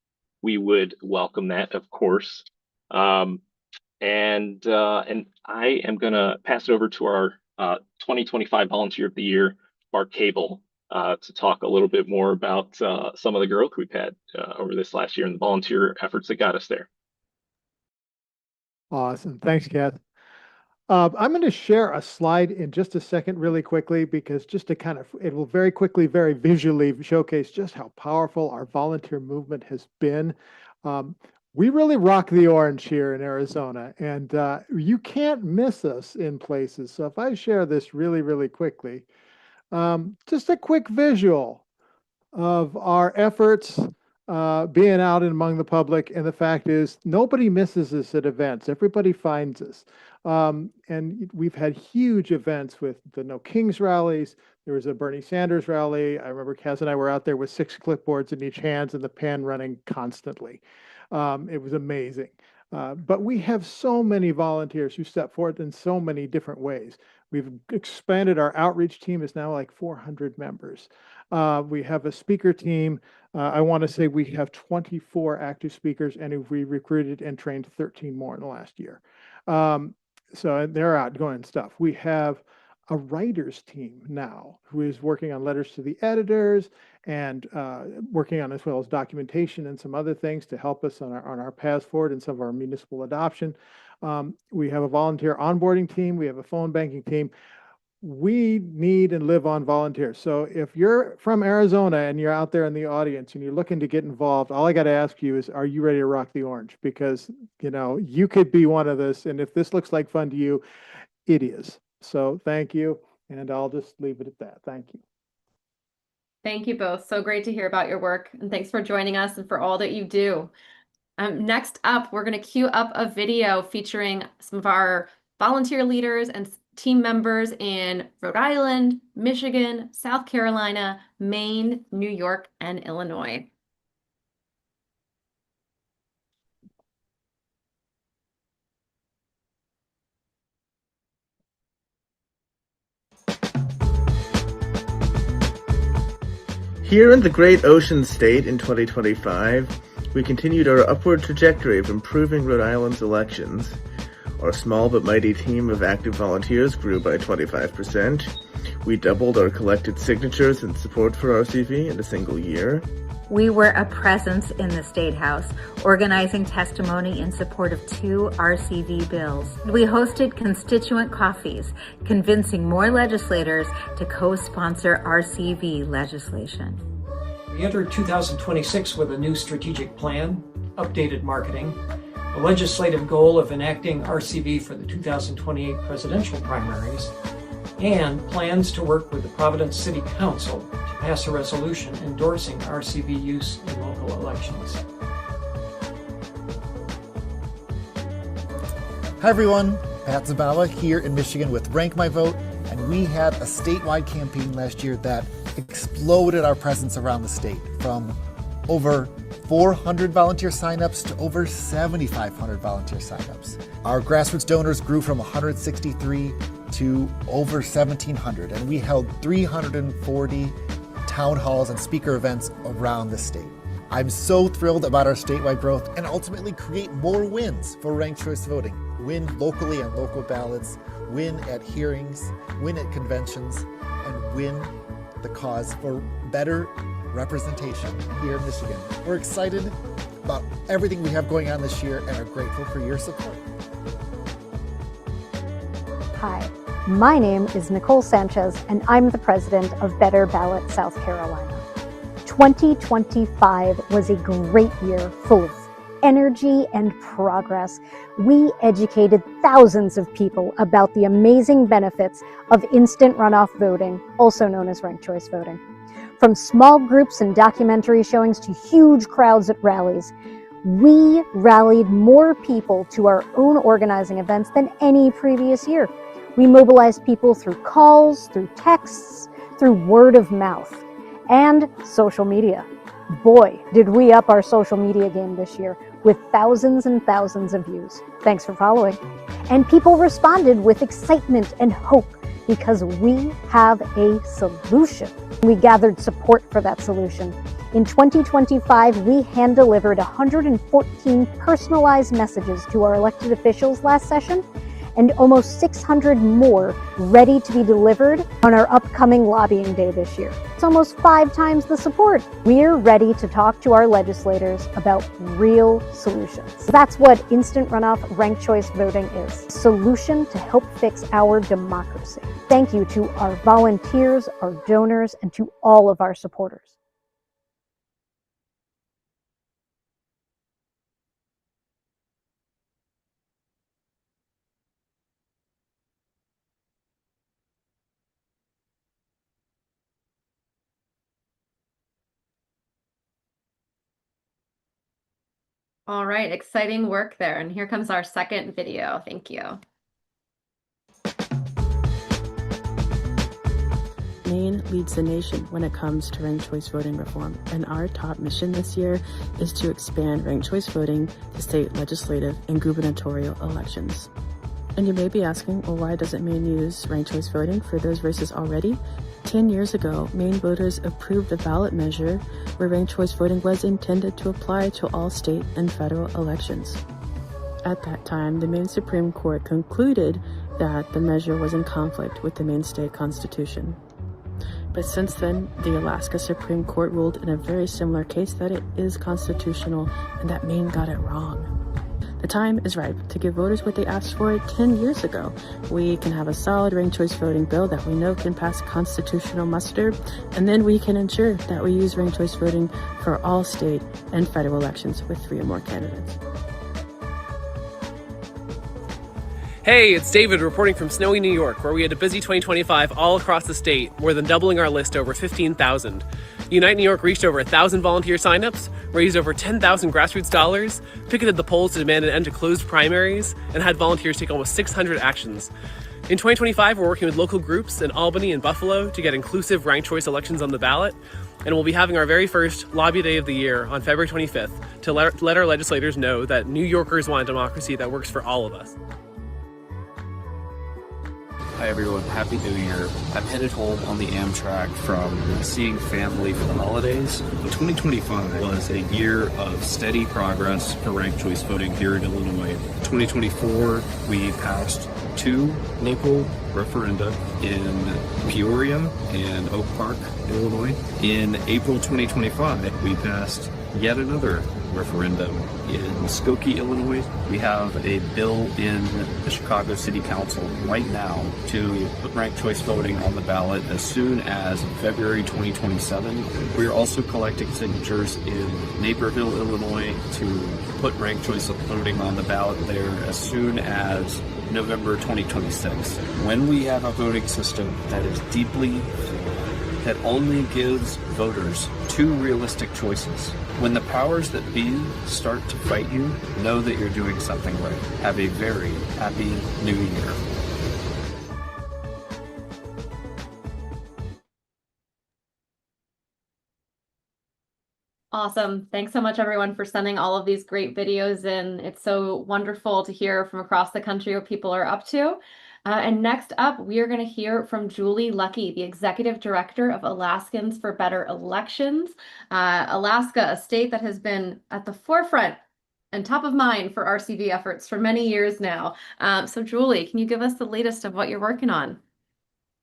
we would welcome that, of course. And I am going to pass it over to our 2025 Volunteer of the Year, Mark Cable, to talk a little bit more about some of the growth we've had over this last year and the volunteer efforts that got us there. Awesome. Thanks, Kath. I'm going to share a slide in just a second really quickly, because just to it will very quickly, very visually showcase just how powerful our volunteer movement has been. We really rock the orange here in Arizona, and you can't miss us in places. So if I share this really, really quickly, just a quick visual of our efforts being out and among the public. And the fact is, nobody misses us at events. Everybody finds us. And we've had huge events with the No Kings rallies. There was a Bernie Sanders rally. I remember Kaz and I were out there with 6 clipboards in each hand and the pen running constantly. It was amazing. But we have so many volunteers who step forth in so many different ways. We've expanded our outreach team is now like 400 members. We have a speaker team. I want to say we have 24 active speakers, and we recruited and trained 13 more in the last year. So they're outgoing stuff. We have a writers team now who is working on letters to the editors and working on, as well as documentation and some other things to help us on our paths forward and some of our municipal adoption. We have a volunteer onboarding team. We have a phone banking team. We need and live on volunteers. So if you're from Arizona and you're out there in the audience and you're looking to get involved, all I got to ask you is, are you ready to rock the orange? Because, you could be one of this. And if this looks like fun to you, it is. So thank you. And I'll just leave it at that. Thank you. Thank you both. So great to hear about your work. And thanks for joining us and for all that you do. Next up, we're going to queue up a video featuring some of our volunteer leaders and team members in Rhode Island, Michigan, South Carolina, Maine, New York, and Illinois. Here in the Great Ocean State in 2025, we continued our upward trajectory of improving Rhode Island's elections. Our small but mighty team of active volunteers grew by 25%. We doubled our collected signatures in support for RCV in a single year. We were a presence in the State House, organizing testimony in support of 2 RCV bills. We hosted constituent coffees, convincing more legislators to co-sponsor RCV legislation. We entered 2026 with a new strategic plan, updated marketing, a legislative goal of enacting RCV for the 2028 presidential primaries, and plans to work with the Providence City Council to pass a resolution endorsing RCV use in local elections. Hi everyone, Pat Zabala here in Michigan with Rank My Vote, and we had a statewide campaign last year that exploded our presence around the state from over 400 volunteer signups to over 7,500 volunteer signups. Our grassroots donors grew from 163 to over 1,700, and we held 340 town halls and speaker events around the state. I'm so thrilled about our statewide growth and ultimately create more wins for ranked choice voting. Win locally on local ballots, win at hearings, win at conventions, and win the cause for better representation here in Michigan. We're excited about everything we have going on this year and are grateful for your support. Hi, my name is Nicole Sanchez, and I'm the president of Better Ballot South Carolina. 2025 was a great year full of energy and progress. We educated thousands of people about the amazing benefits of instant runoff voting, also known as ranked choice voting. From small groups and documentary showings to huge crowds at rallies, we rallied more people to our own organizing events than any previous year. We mobilized people through calls, through texts, through word of mouth, and social media. Boy, did we up our social media game this year with thousands and thousands of views. Thanks for following. And people responded with excitement and hope because we have a solution. We gathered support for that solution. In 2025, we hand-delivered 114 personalized messages to our elected officials last session, and almost 600 more ready to be delivered on our upcoming lobbying day this year. It's almost 5 times the support. We're ready to talk to our legislators about real solutions. That's what instant runoff ranked choice voting is. A solution to help fix our democracy. Thank you to our volunteers, our donors, and to all of our supporters. All right, exciting work there. And here comes our second video. Thank you. Maine leads the nation when it comes to ranked choice voting reform, and our top mission this year is to expand ranked choice voting to state legislative and gubernatorial elections. And you may be asking, well, why doesn't Maine use ranked choice voting for those races already? 10 years ago, Maine voters approved a ballot measure where ranked choice voting was intended to apply to all state and federal elections. At that time, the Maine Supreme Court concluded that the measure was in conflict with the Maine state constitution. But since then, the Alaska Supreme Court ruled in a very similar case that it is constitutional and that Maine got it wrong. The time is ripe to give voters what they asked for 10 years ago. We can have a solid ranked choice voting bill that we know can pass constitutional muster, and then we can ensure that we use ranked choice voting for all state and federal elections with 3 or more candidates. Hey, it's David reporting from snowy New York, where we had a busy 2025 all across the state, more than doubling our list to over 15,000. Unite New York reached over 1,000 volunteer signups, raised over 10,000 grassroots dollars, picketed the polls to demand an end to closed primaries, and had volunteers take almost 600 actions. In 2025, we're working with local groups in Albany and Buffalo to get inclusive ranked choice elections on the ballot, and we'll be having our very first lobby day of the year on February 25th to let our legislators know that New Yorkers want a democracy that works for all of us. Hi everyone, Happy New Year. I'm headed home on the Amtrak from seeing family for the holidays. 2025 was a year of steady progress for ranked choice voting here in Illinois. 2024, we passed 2 NAPO referenda in Peoria and Oak Park, Illinois. In April 2025, we passed yet another referendum in Skokie, Illinois. We have a bill in the Chicago City Council right now to put ranked choice voting on the ballot as soon as February 2027. We're also collecting signatures in Naperville, Illinois to put ranked choice voting on the ballot there as soon as November 2026. When we have a voting system that is that only gives voters 2 realistic choices. When the powers that be start to fight you, know that you're doing something right. Have a very happy new year. Awesome. Thanks so much, everyone, for sending all of these great videos in. It's so wonderful to hear from across the country what people are up to. And next up, we are going to hear from Julie Lucky, the Executive Director of Alaskans for Better Elections. Alaska, a state that has been at the forefront and top of mind for RCV efforts for many years now. So Julie, can you give us the latest of what you're working on?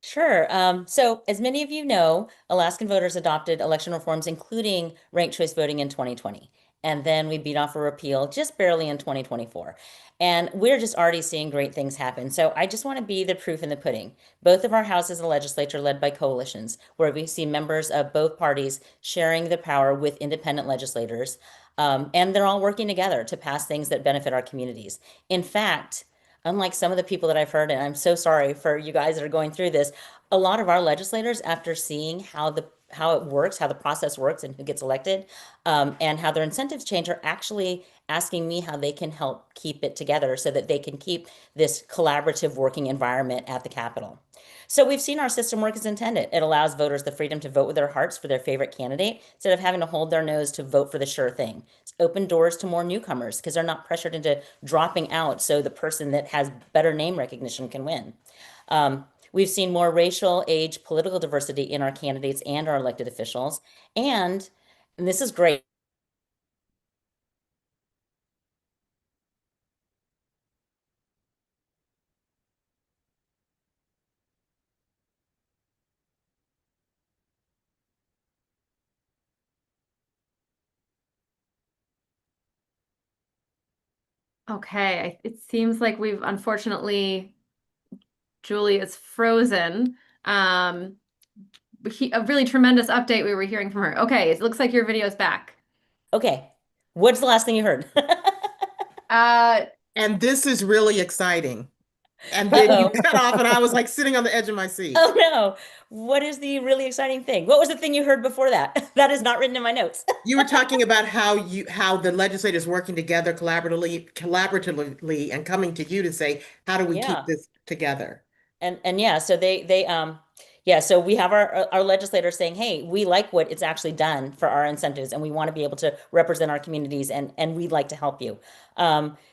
Sure. So, as many of you know, Alaskan voters adopted election reforms, including ranked choice voting in 2020. And then we beat off a repeal just barely in 2024. And we're just already seeing great things happen. So, I just want to be the proof in the pudding. Both of our houses of the legislature led by coalitions, where we see members of both parties sharing the power with independent legislators. And they're all working together to pass things that benefit our communities. In fact, unlike some of the people that I've heard, and I'm so sorry for you guys that are going through this, a lot of our legislators, after seeing how it works, how the process works, and who gets elected, and how their incentives change, are actually asking me how they can help keep it together so that they can keep this collaborative working environment at the Capitol. So we've seen our system work as intended. It allows voters the freedom to vote with their hearts for their favorite candidate instead of having to hold their nose to vote for the sure thing. It's opened doors to more newcomers because they're not pressured into dropping out so the person that has better name recognition can win. We've seen more racial, age, political diversity in our candidates and our elected officials. And this is great. Okay, it seems like we've unfortunately, Julie is frozen. A really tremendous update we were hearing from her. Okay, it looks like your video's back. Okay, what's the last thing you heard? And this is really exciting. And then you cut off, and I was like sitting on the edge of my seat. Oh no. What is the really exciting thing? What was the thing you heard before that? That is not written in my notes. You were talking about how the legislators working together collaboratively and coming to you to say, how do we keep this together? And yeah, so so we have our legislators saying, hey, we like what it's actually done for our incentives, and we want to be able to represent our communities, and we'd like to help you.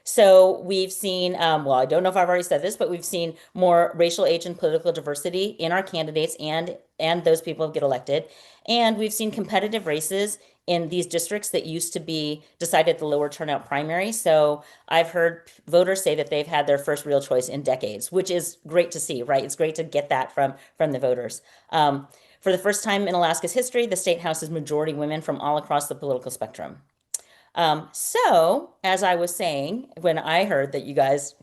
So we've seen, well, I don't know if I've already said this, but we've seen more racial, age, and political diversity in our candidates and those people who get elected. And we've seen competitive races in these districts that used to be decided at the lower turnout primary. So I've heard voters say that they've had their first real choice in decades, which is great to see, right? It's great to get that from the voters. For the first time in Alaska's history, the state house is majority women from all across the political spectrum. So, as I was saying, when I heard that you guys,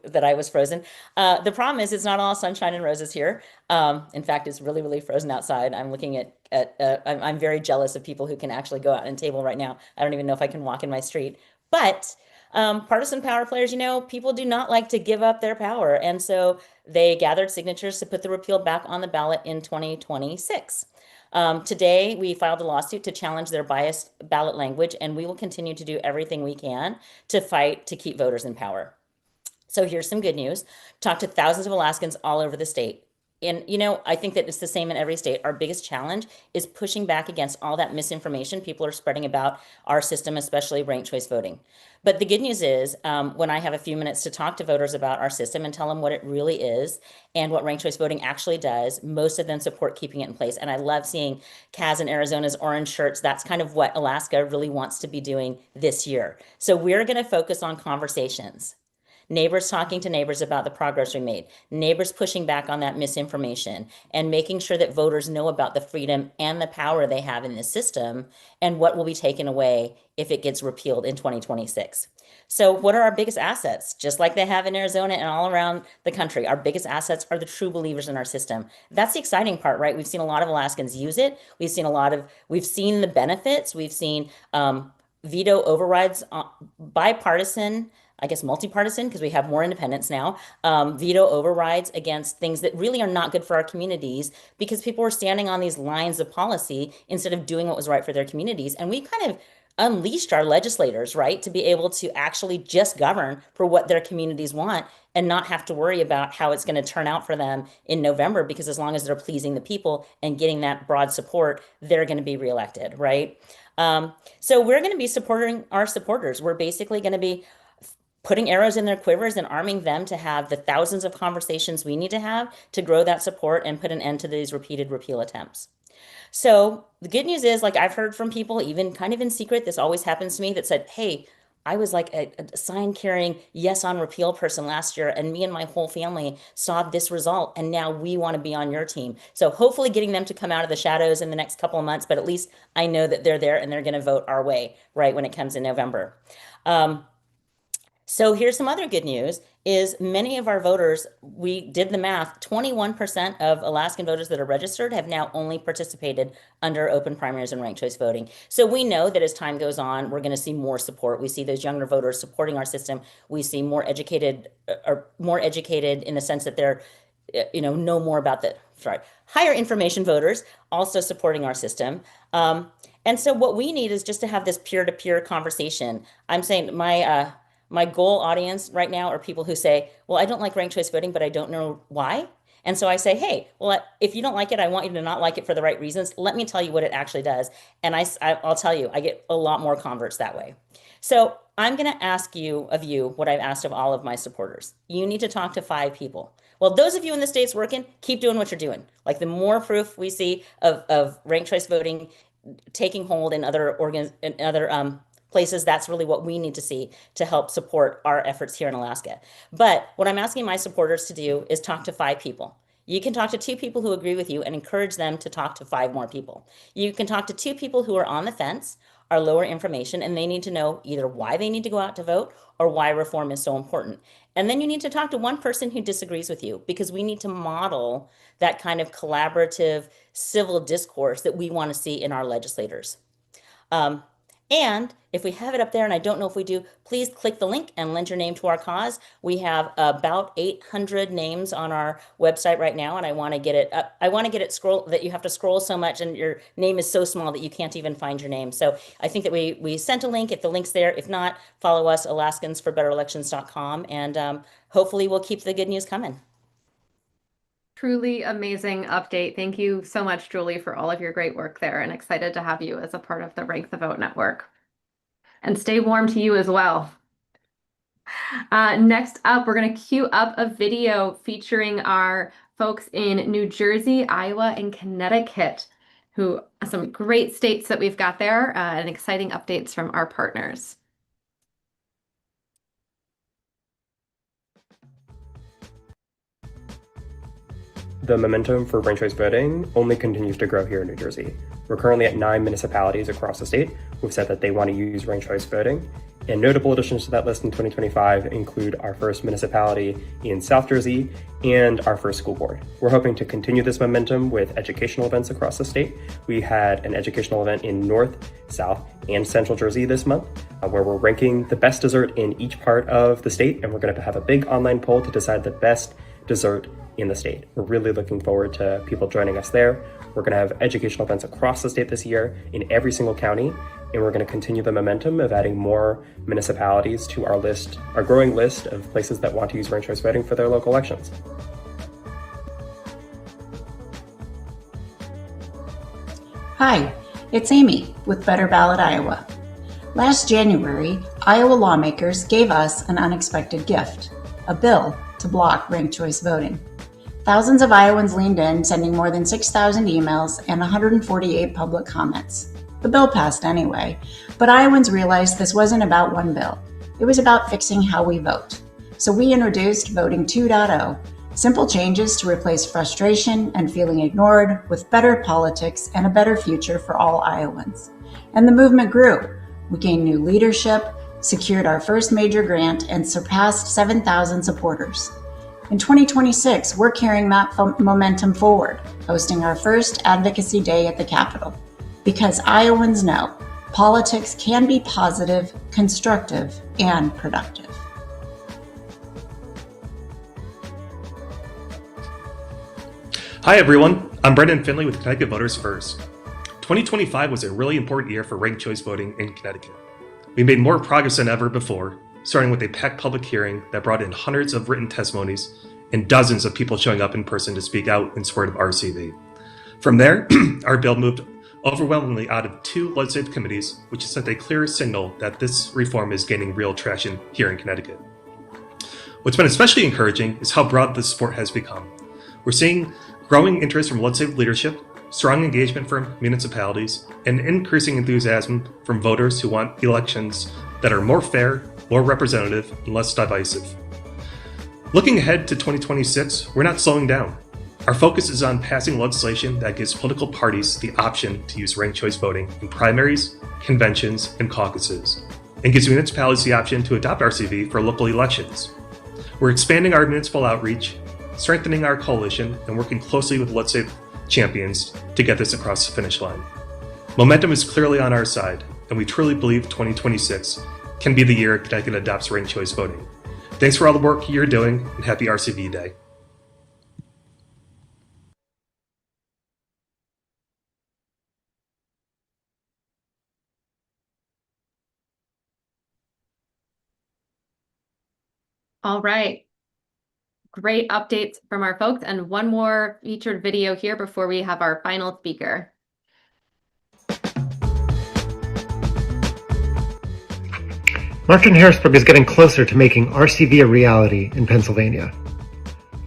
that I was frozen, the problem is it's not all sunshine and roses here. In fact, it's really, really frozen outside. I'm looking I'm very jealous of people who can actually go out and table right now. I don't even know if I can walk in my street. But partisan power players, people do not like to give up their power. And so they gathered signatures to put the repeal back on the ballot in 2026. Today, we filed a lawsuit to challenge their biased ballot language, and we will continue to do everything we can to fight to keep voters in power. So here's some good news. Talked to thousands of Alaskans all over the state. And, I think that it's the same in every state. Our biggest challenge is pushing back against all that misinformation people are spreading about our system, especially ranked choice voting. But the good news is when I have a few minutes to talk to voters about our system and tell them what it really is and what ranked choice voting actually does, most of them support keeping it in place. And I love seeing Kaz in Arizona's orange shirts. That's kind of what Alaska really wants to be doing this year. So we're going to focus on conversations. Neighbors talking to neighbors about the progress we made, neighbors pushing back on that misinformation, and making sure that voters know about the freedom and the power they have in this system and what will be taken away if it gets repealed in 2026. So what are our biggest assets? Just like they have in Arizona and all around the country, our biggest assets are the true believers in our system. That's the exciting part, right? We've seen a lot of Alaskans use it. We've seen the benefits. We've seen veto overrides, bipartisan, I guess multi-partisan, because we have more independents now, veto overrides against things that really are not good for our communities because people were standing on these lines of policy instead of doing what was right for their communities. And we kind of unleashed our legislators, right, to be able to actually just govern for what their communities want and not have to worry about how it's going to turn out for them in November, because as long as they're pleasing the people and getting that broad support, they're going to be reelected, right? So we're going to be supporting our supporters. We're basically going to be putting arrows in their quivers and arming them to have the thousands of conversations we need to have to grow that support and put an end to these repeated repeal attempts. So the good news is, like, I've heard from people, even kind of in secret, this always happens to me, that said, hey, I was like a sign carrying yes on repeal person last year, and me and my whole family saw this result, and now we want to be on your team. So hopefully getting them to come out of the shadows in the next couple of months, but at least I know that they're there and they're going to vote our way, right, when it comes in November. So here's some other good news is many of our voters, we did the math, 21% of Alaskan voters that are registered have now only participated under open primaries and ranked choice voting. So we know that as time goes on, we're going to see more support. We see those younger voters supporting our system. We see more educated in the sense that they're know more about higher information voters also supporting our system. And so what we need is just to have this peer-to-peer conversation. I'm saying my goal audience right now are people who say, well, I don't like ranked choice voting, but I don't know why. And so I say, hey, well, if you don't like it, I want you to not like it for the right reasons. Let me tell you what it actually does. And I'll tell you, I get a lot more converts that way. So I'm going to ask of you what I've asked of all of my supporters. You need to talk to 5 people. Well, those of you in the states working, keep doing what you're doing. Like, the more proof we see of ranked choice voting taking hold in other places, that's really what we need to see to help support our efforts here in Alaska. But what I'm asking my supporters to do is talk to 5 people. You can talk to 2 people who agree with you and encourage them to talk to 5 more people. You can talk to 2 people who are on the fence, are lower information, and they need to know either why they need to go out to vote or why reform is so important. And then you need to talk to 1 person who disagrees with you, because we need to model that kind of collaborative civil discourse that we want to see in our legislators. And if we have it up there, and I don't know if we do, please click the link and lend your name to our cause. We have about 800 names on our website right now, and I want to get it up. I want to get it that you have to scroll so much and your name is so small that you can't even find your name. So I think that we sent a link. If the link's there, if not, follow us, alaskansforbetterelections.com, and hopefully we'll keep the good news coming. Truly amazing update. Thank you so much, Julie, for all of your great work there, and excited to have you as a part of the Rank the Vote network. And stay warm to you as well. Next up, we're going to queue up a video featuring our folks in New Jersey, Iowa, and Connecticut, who are some great states that we've got there, and exciting updates from our partners. The momentum for ranked choice voting only continues to grow here in New Jersey. We're currently at 9 municipalities across the state who've said that they want to use ranked choice voting. And notable additions to that list in 2025 include our first municipality in South Jersey and our first school board. We're hoping to continue this momentum with educational events across the state. We had an educational event in North, South, and Central Jersey this month, where we're ranking the best dessert in each part of the state, and we're going to have a big online poll to decide the best dessert in the state. We're really looking forward to people joining us there. We're going to have educational events across the state this year in every single county, and we're going to continue the momentum of adding more municipalities to our list, our growing list of places that want to use ranked choice voting for their local elections. Hi, it's Amy with Better Ballot Iowa. Last January, Iowa lawmakers gave us an unexpected gift, a bill to block ranked choice voting. Thousands of Iowans leaned in, sending more than 6,000 emails and 148 public comments. The bill passed anyway, but Iowans realized this wasn't about one bill. It was about fixing how we vote. So we introduced Voting 2.0, simple changes to replace frustration and feeling ignored with better politics and a better future for all Iowans. And the movement grew. We gained new leadership, secured our first major grant, and surpassed 7,000 supporters. In 2026, we're carrying that momentum forward, hosting our first Advocacy Day at the Capitol. Because Iowans know politics can be positive, constructive, and productive. Hi everyone, I'm Brendan Finley with Connecticut Voters First. 2025 was a really important year for ranked choice voting in Connecticut. We made more progress than ever before, starting with a packed public hearing that brought in hundreds of written testimonies and dozens of people showing up in person to speak out in support of RCV. From there, our bill moved overwhelmingly out of 2 legislative committees, which has sent a clear signal that this reform is gaining real traction here in Connecticut. What's been especially encouraging is how broad the support has become. We're seeing growing interest from legislative leadership, strong engagement from municipalities, and increasing enthusiasm from voters who want elections that are more fair, more representative, and less divisive. Looking ahead to 2026, we're not slowing down. Our focus is on passing legislation that gives political parties the option to use ranked choice voting in primaries, conventions, and caucuses, and gives municipalities the option to adopt RCV for local elections. We're expanding our municipal outreach, strengthening our coalition, and working closely with legislative champions to get this across the finish line. Momentum is clearly on our side, and we truly believe 2026 can be the year Connecticut adopts ranked choice voting. Thanks for all the work you're doing, and happy RCV Day. All right. Great updates from our folks, and one more featured video here before we have our final speaker. Martin Harrisburg is getting closer to making RCV a reality in Pennsylvania.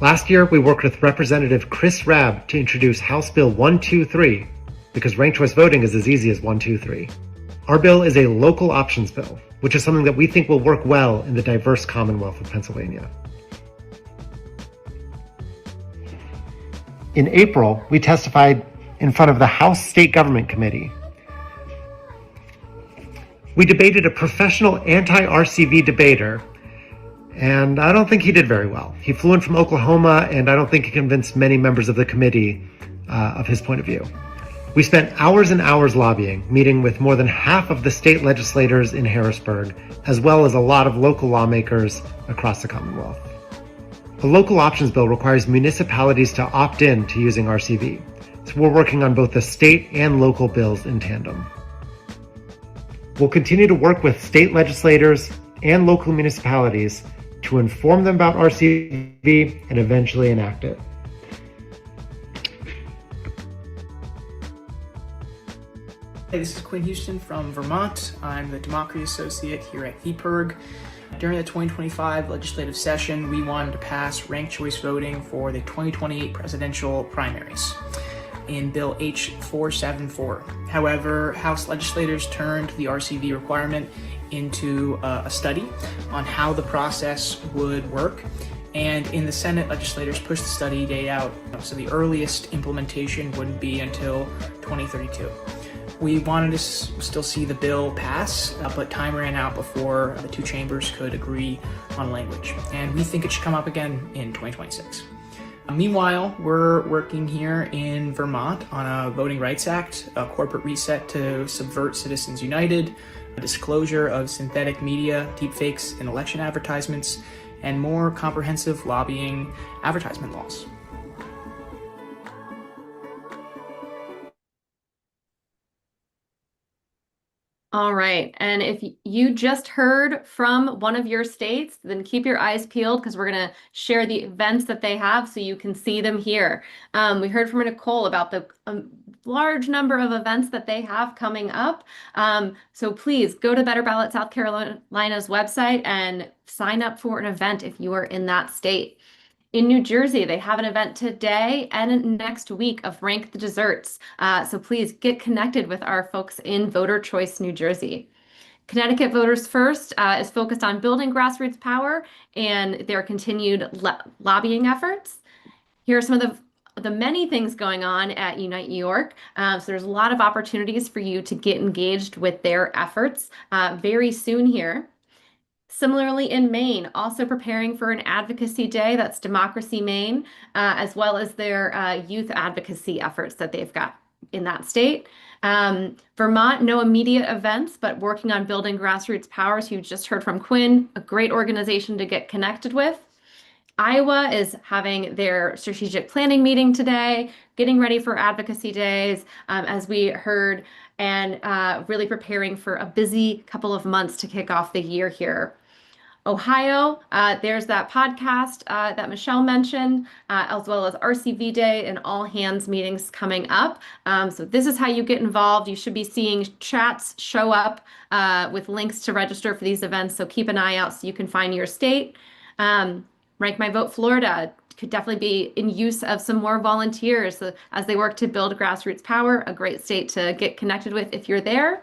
Last year, we worked with Representative Chris Rabb to introduce House Bill 123 because ranked choice voting is as easy as 123. Our bill is a local options bill, which is something that we think will work well in the diverse Commonwealth of Pennsylvania. In April, we testified in front of the House State Government Committee. We debated a professional anti-RCV debater, and I don't think he did very well. He flew in from Oklahoma, and I don't think he convinced many members of the committee of his point of view. We spent hours and hours lobbying, meeting with more than half of the state legislators in Harrisburg, as well as a lot of local lawmakers across the Commonwealth. A local options bill requires municipalities to opt in to using RCV, so we're working on both the state and local bills in tandem. We'll continue to work with state legislators and local municipalities to inform them about RCV and eventually enact it. Hey, this is Quinn Houston from Vermont. I'm the Democracy Associate here at HEPIRG. During the 2025 legislative session, we wanted to pass ranked choice voting for the 2028 presidential primaries in Bill H474. However, House legislators turned the RCV requirement into a study on how the process would work. And in the Senate, legislators pushed the study date out, so the earliest implementation wouldn't be until 2032. We wanted to still see the bill pass, but time ran out before the two chambers could agree on language. And we think it should come up again in 2026. Meanwhile, we're working here in Vermont on a Voting Rights Act, a corporate reset to subvert Citizens United, a disclosure of synthetic media, deepfakes, and election advertisements, and more comprehensive lobbying advertisement laws. All right. And if you just heard from one of your states, then keep your eyes peeled because we're going to share the events that they have so you can see them here. We heard from Nicole about the large number of events that they have coming up. So please go to Better Ballot South Carolina's website and sign up for an event if you are in that state. In New Jersey, they have an event today and next week of Rank the Desserts. So please get connected with our folks in Voter Choice New Jersey. Connecticut Voters First is focused on building grassroots power and their continued lobbying efforts. Here are some of the many things going on at Unite New York. So there's a lot of opportunities for you to get engaged with their efforts very soon here. Similarly, in Maine, also preparing for an advocacy day, that's Democracy Maine, as well as their youth advocacy efforts that they've got in that state. Vermont, no immediate events, but working on building grassroots power. So you just heard from Quinn, a great organization to get connected with. Iowa is having their strategic planning meeting today, getting ready for advocacy days, as we heard, and really preparing for a busy couple of months to kick off the year here. Ohio, there's that podcast that Michelle mentioned, as well as RCV Day and all hands meetings coming up. So this is how you get involved. You should be seeing chats show up with links to register for these events. So keep an eye out so you can find your state. Um, Rank My Vote Florida could definitely be in use of some more volunteers as they work to build grassroots power. A great state to get connected with if you're there.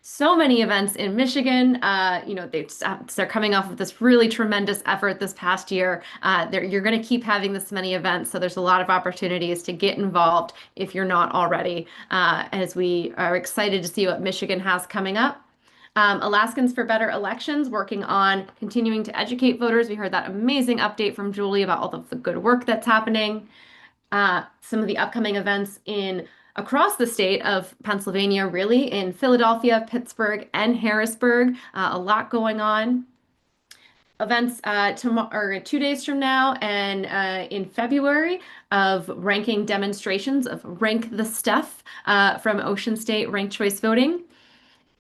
So many events in Michigan. They're coming off of this really tremendous effort this past year. You're going to keep having this many events, so there's a lot of opportunities to get involved if you're not already. As we are excited to see what Michigan has coming up. Alaskans for Better Elections, working on continuing to educate voters. We heard that amazing update from Julie about all of the good work that's happening. Some of the upcoming events in across the state of Pennsylvania, really in Philadelphia, Pittsburgh, and Harrisburg. A lot going on. Events tomorrow or 2 days from now and in February of ranking demonstrations of Rank the Stuff from Ocean State Ranked Choice Voting.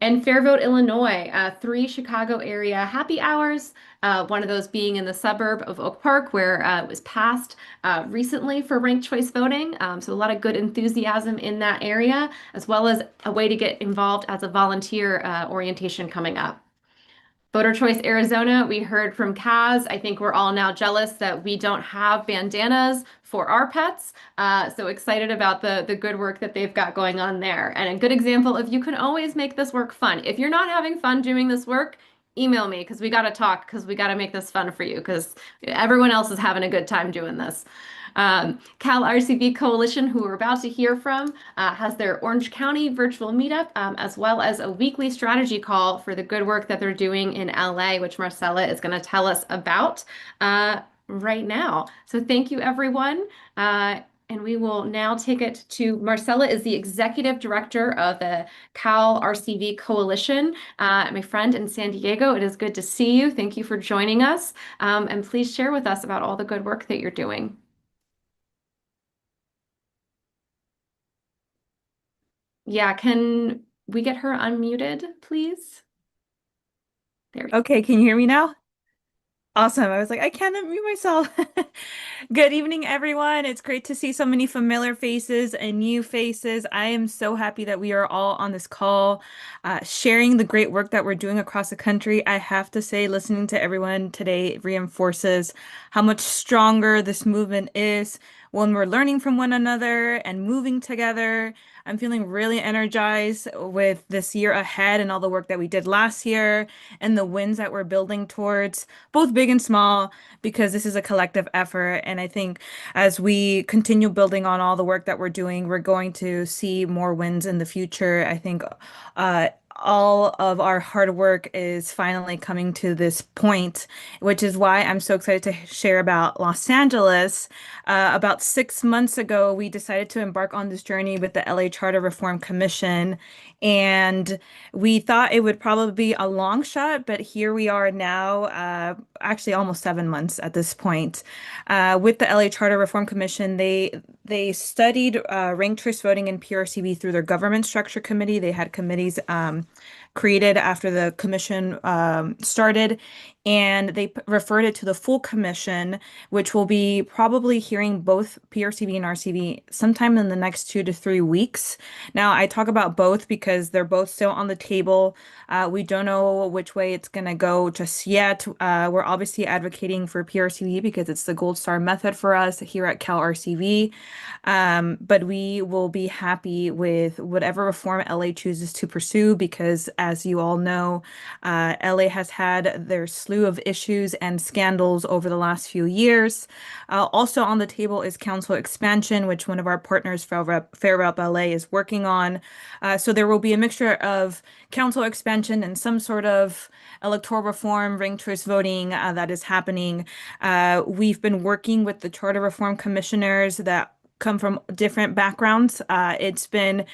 And Fair Vote, Illinois, 3 Chicago area happy hours, one of those being in the suburb of Oak Park, where it was passed recently for ranked choice voting. So a lot of good enthusiasm in that area, as well as a way to get involved as a volunteer orientation coming up. Voter Choice Arizona, we heard from Kaz. I think we're all now jealous that we don't have bandanas for our pets. So excited about the good work that they've got going on there. And a good example of you can always make this work fun. If you're not having fun doing this work, email me because we got to talk because we got to make this fun for you because everyone else is having a good time doing this. Cal RCV Coalition, who we're about to hear from, has their Orange County virtual meetup, as well as a weekly strategy call for the good work that they're doing in LA, which Marcella is going to tell us about right now. So thank you, everyone. And we will now take it to Marcella is the executive director of the Cal RCV Coalition. My friend in San Diego, it is good to see you. Thank you for joining us. And please share with us about all the good work that you're doing. Yeah, can we get her unmuted, please? There we go. Okay, can you hear me now? Awesome. I was like, I can't unmute myself. Good evening, everyone. It's great to see so many familiar faces and new faces. I am so happy that we are all on this call, sharing the great work that we're doing across the country. I have to say, listening to everyone today reinforces how much stronger this movement is when we're learning from one another and moving together. I'm feeling really energized with this year ahead and all the work that we did last year and the wins that we're building towards, both big and small, because this is a collective effort. And I think as we continue building on all the work that we're doing, we're going to see more wins in the future. I think all of our hard work is finally coming to this point, which is why I'm so excited to share about Los Angeles. About 6 months ago, we decided to embark on this journey with the LA Charter Reform Commission, and we thought it would probably be a long shot, but here we are now, actually almost 7 months at this point. With the LA Charter Reform Commission, they studied ranked choice voting and PRCV through their government structure committee. They had committees created after the commission started, and they referred it to the full commission, which will be probably hearing both PRCV and RCV sometime in the next 2 to 3 weeks. Now, I talk about both because they're both still on the table. We don't know which way it's going to go just yet. We're obviously advocating for PRCV because it's the gold star method for us here at Cal RCV. But we will be happy with whatever reform LA chooses to pursue because, as you all know, LA has had their slew of issues and scandals over the last few years. Also on the table is council expansion, which one of our partners, Fair Rep LA, is working on. So there will be a mixture of council expansion and some sort of electoral reform, ranked choice voting that is happening. We've been working with the Charter Reform Commissioners that come from different backgrounds. It's been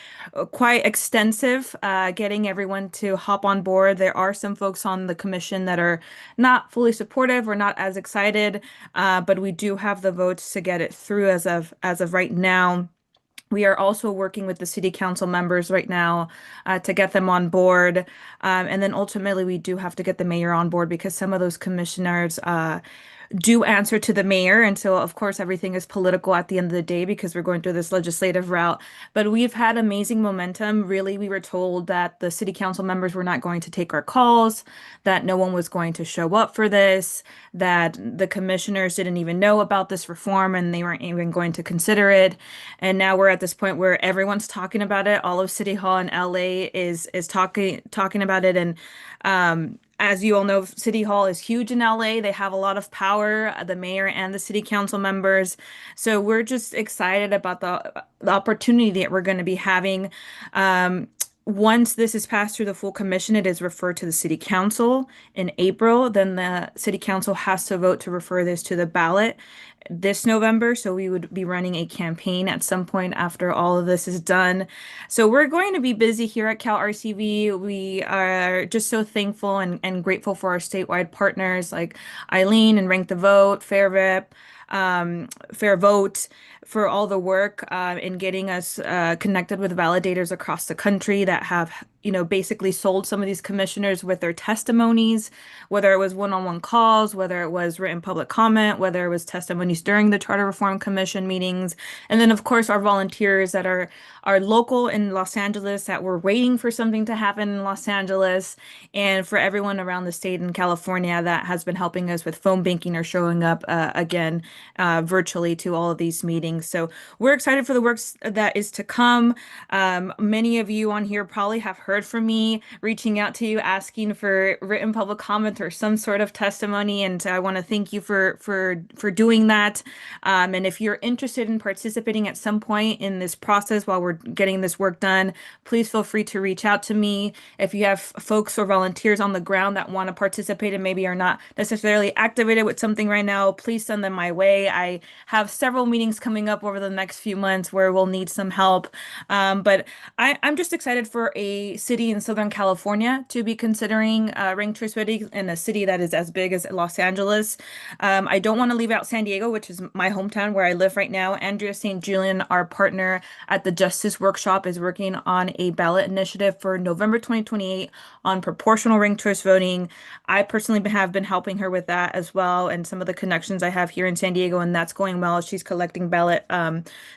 quite extensive getting everyone to hop on board. There are some folks on the commission that are not fully supportive or not as excited, but we do have the votes to get it through as of right now. We are also working with the city council members right now to get them on board. And then ultimately, we do have to get the mayor on board because some of those commissioners do answer to the mayor. And so, of course, everything is political at the end of the day because we're going through this legislative route. But we've had amazing momentum. Really, we were told that the city council members were not going to take our calls, that no one was going to show up for this, that the commissioners didn't even know about this reform and they weren't even going to consider it. And now we're at this point where everyone's talking about it. All of City Hall in LA is talking about it. And as you all know, City Hall is huge in LA. They have a lot of power, the mayor and the city council members. So we're just excited about the opportunity that we're going to be having. Once this is passed through the full commission, it is referred to the city council in April. Then the city council has to vote to refer this to the ballot this November. So we would be running a campaign at some point after all of this is done. So we're going to be busy here at Cal RCV. We are just so thankful and grateful for our statewide partners like Eileen and Rank the Vote, Fair Vote, for all the work in getting us connected with validators across the country that have, basically sold some of these commissioners with their testimonies, whether it was one-on-one calls, whether it was written public comment, whether it was testimonies during the Charter Reform Commission meetings, and then of course our volunteers that are local in Los Angeles that were waiting for something to happen in Los Angeles, and for everyone around the state in California that has been helping us with phone banking or showing up again virtually to all of these meetings. So we're excited for the work that is to come. Many of you on here probably have heard from me reaching out to you asking for written public comment or some sort of testimony, and I want to thank you for doing that. And if you're interested in participating at some point in this process while we're getting this work done, please feel free to reach out to me. If you have folks or volunteers on the ground that want to participate and maybe are not necessarily activated with something right now, please send them my way. I have several meetings coming up over the next few months where we'll need some help. But I'm just excited for a city in Southern California to be considering ranked choice voting in a city that is as big as Los Angeles. I don't want to leave out San Diego, which is my hometown where I live right now. Andrea St. Julian, our partner at the Justice Workshop, is working on a ballot initiative for November 2028 on proportional ranked choice voting. I personally have been helping her with that as well, and some of the connections I have here in San Diego, and that's going well. She's collecting ballot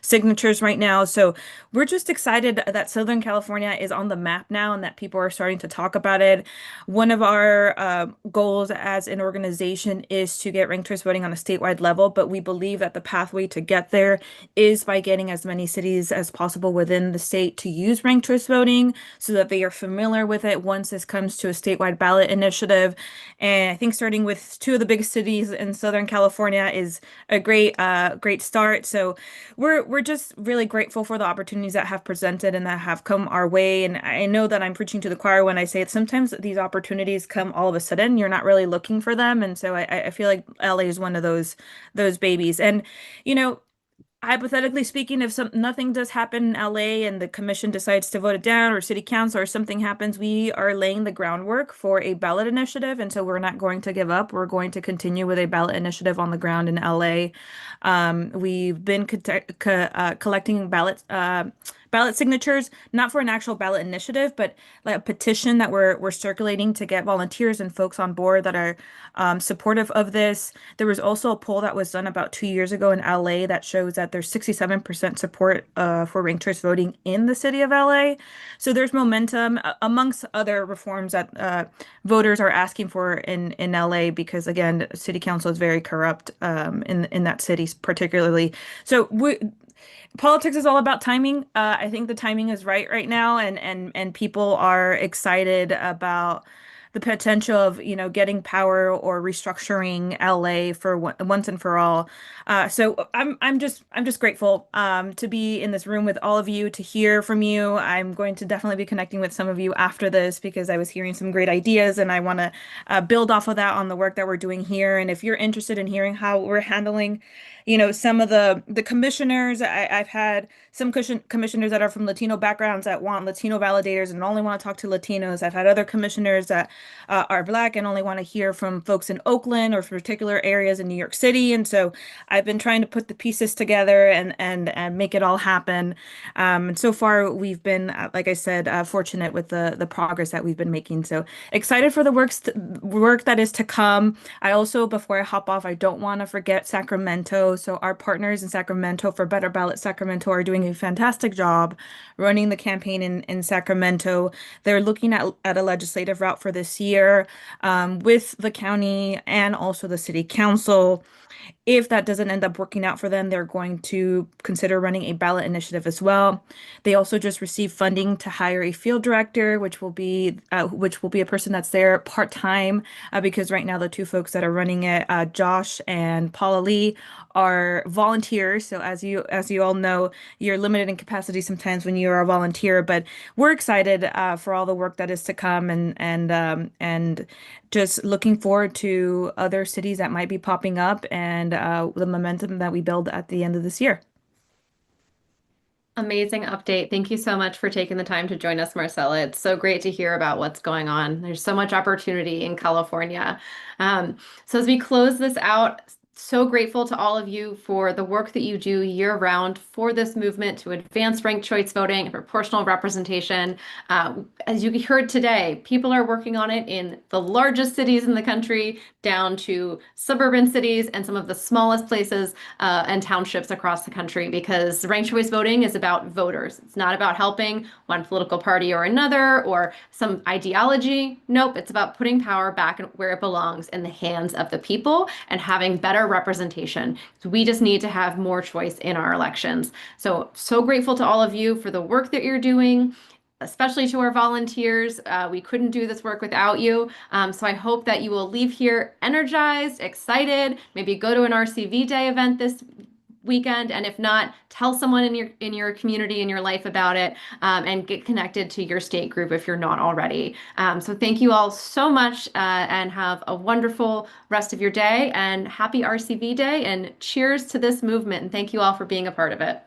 signatures right now. So we're just excited that Southern California is on the map now and that people are starting to talk about it. One of our goals as an organization is to get ranked choice voting on a statewide level, but we believe that the pathway to get there is by getting as many cities as possible within the state to use ranked choice voting so that they are familiar with it once this comes to a statewide ballot initiative. And I think starting with two of the biggest cities in Southern California is a great start. So we're just really grateful for the opportunities that have presented and that have come our way. And I know that I'm preaching to the choir when I say it. Sometimes these opportunities come all of a sudden. You're not really looking for them. And so I feel like LA is one of those babies. And hypothetically speaking, if nothing does happen in LA and the commission decides to vote it down or city council or something happens, we are laying the groundwork for a ballot initiative. And so we're not going to give up. We're going to continue with a ballot initiative on the ground in LA. We've been collecting ballot signatures, not for an actual ballot initiative, but like a petition that we're circulating to get volunteers and folks on board that are supportive of this. There was also a poll that was done about 2 years ago in LA that shows that there's 67% support for ranked choice voting in the city of LA. So there's momentum amongst other reforms that voters are asking for in LA because, again, city council is very corrupt in that city particularly. So politics is all about timing. I think the timing is right now, and people are excited about the potential of getting power or restructuring LA for once and for all. So I'm just grateful to be in this room with all of you, to hear from you. I'm going to definitely be connecting with some of you after this because I was hearing some great ideas, and I want to build off of that on the work that we're doing here. And if you're interested in hearing how we're handling some of the commissioners, I've had some commissioners that are from Latino backgrounds that want Latino validators and only want to talk to Latinos. I've had other commissioners that are Black and only want to hear from folks in Oakland or particular areas in New York City. And so I've been trying to put the pieces together and make it all happen. And so far, we've been, like I said, fortunate with the progress that we've been making. So excited for the work that is to come. I also, before I hop off, I don't want to forget Sacramento. So our partners in Sacramento for Better Ballot Sacramento are doing a fantastic job running the campaign in Sacramento. They're looking at a legislative route for this year with the county and also the city council. If that doesn't end up working out for them, they're going to consider running a ballot initiative as well. They also just received funding to hire a field director, which will be a person that's there part-time, because right now the two folks that are running it, Josh and Paula Lee, are volunteers. So as you all know, you're limited in capacity sometimes when you are a volunteer. But we're excited for all the work that is to come, and just looking forward to other cities that might be popping up, and the momentum that we build at the end of this year. Amazing update. Thank you so much for taking the time to join us, Marcella. It's so great to hear about what's going on. There's so much opportunity in California. So as we close this out, so grateful to all of you for the work that you do year round for this movement to advance ranked choice voting and proportional representation. As you heard today, people are working on it in the largest cities in the country down to suburban cities and some of the smallest places and townships across the country, because ranked choice voting is about voters. It's not about helping one political party or another or some ideology. Nope, it's about putting power back where it belongs, in the hands of the people, and having better representation. So we just need to have more choice in our elections. So grateful to all of you for the work that you're doing, especially to our volunteers. We couldn't do this work without you. So I hope that you will leave here energized, excited, maybe go to an RCV Day event this weekend, and if not, tell someone in your community, in your life about it, and get connected to your state group if you're not already. So thank you all so much, and have a wonderful rest of your day, and happy RCV Day, and cheers to this movement, and thank you all for being a part of it.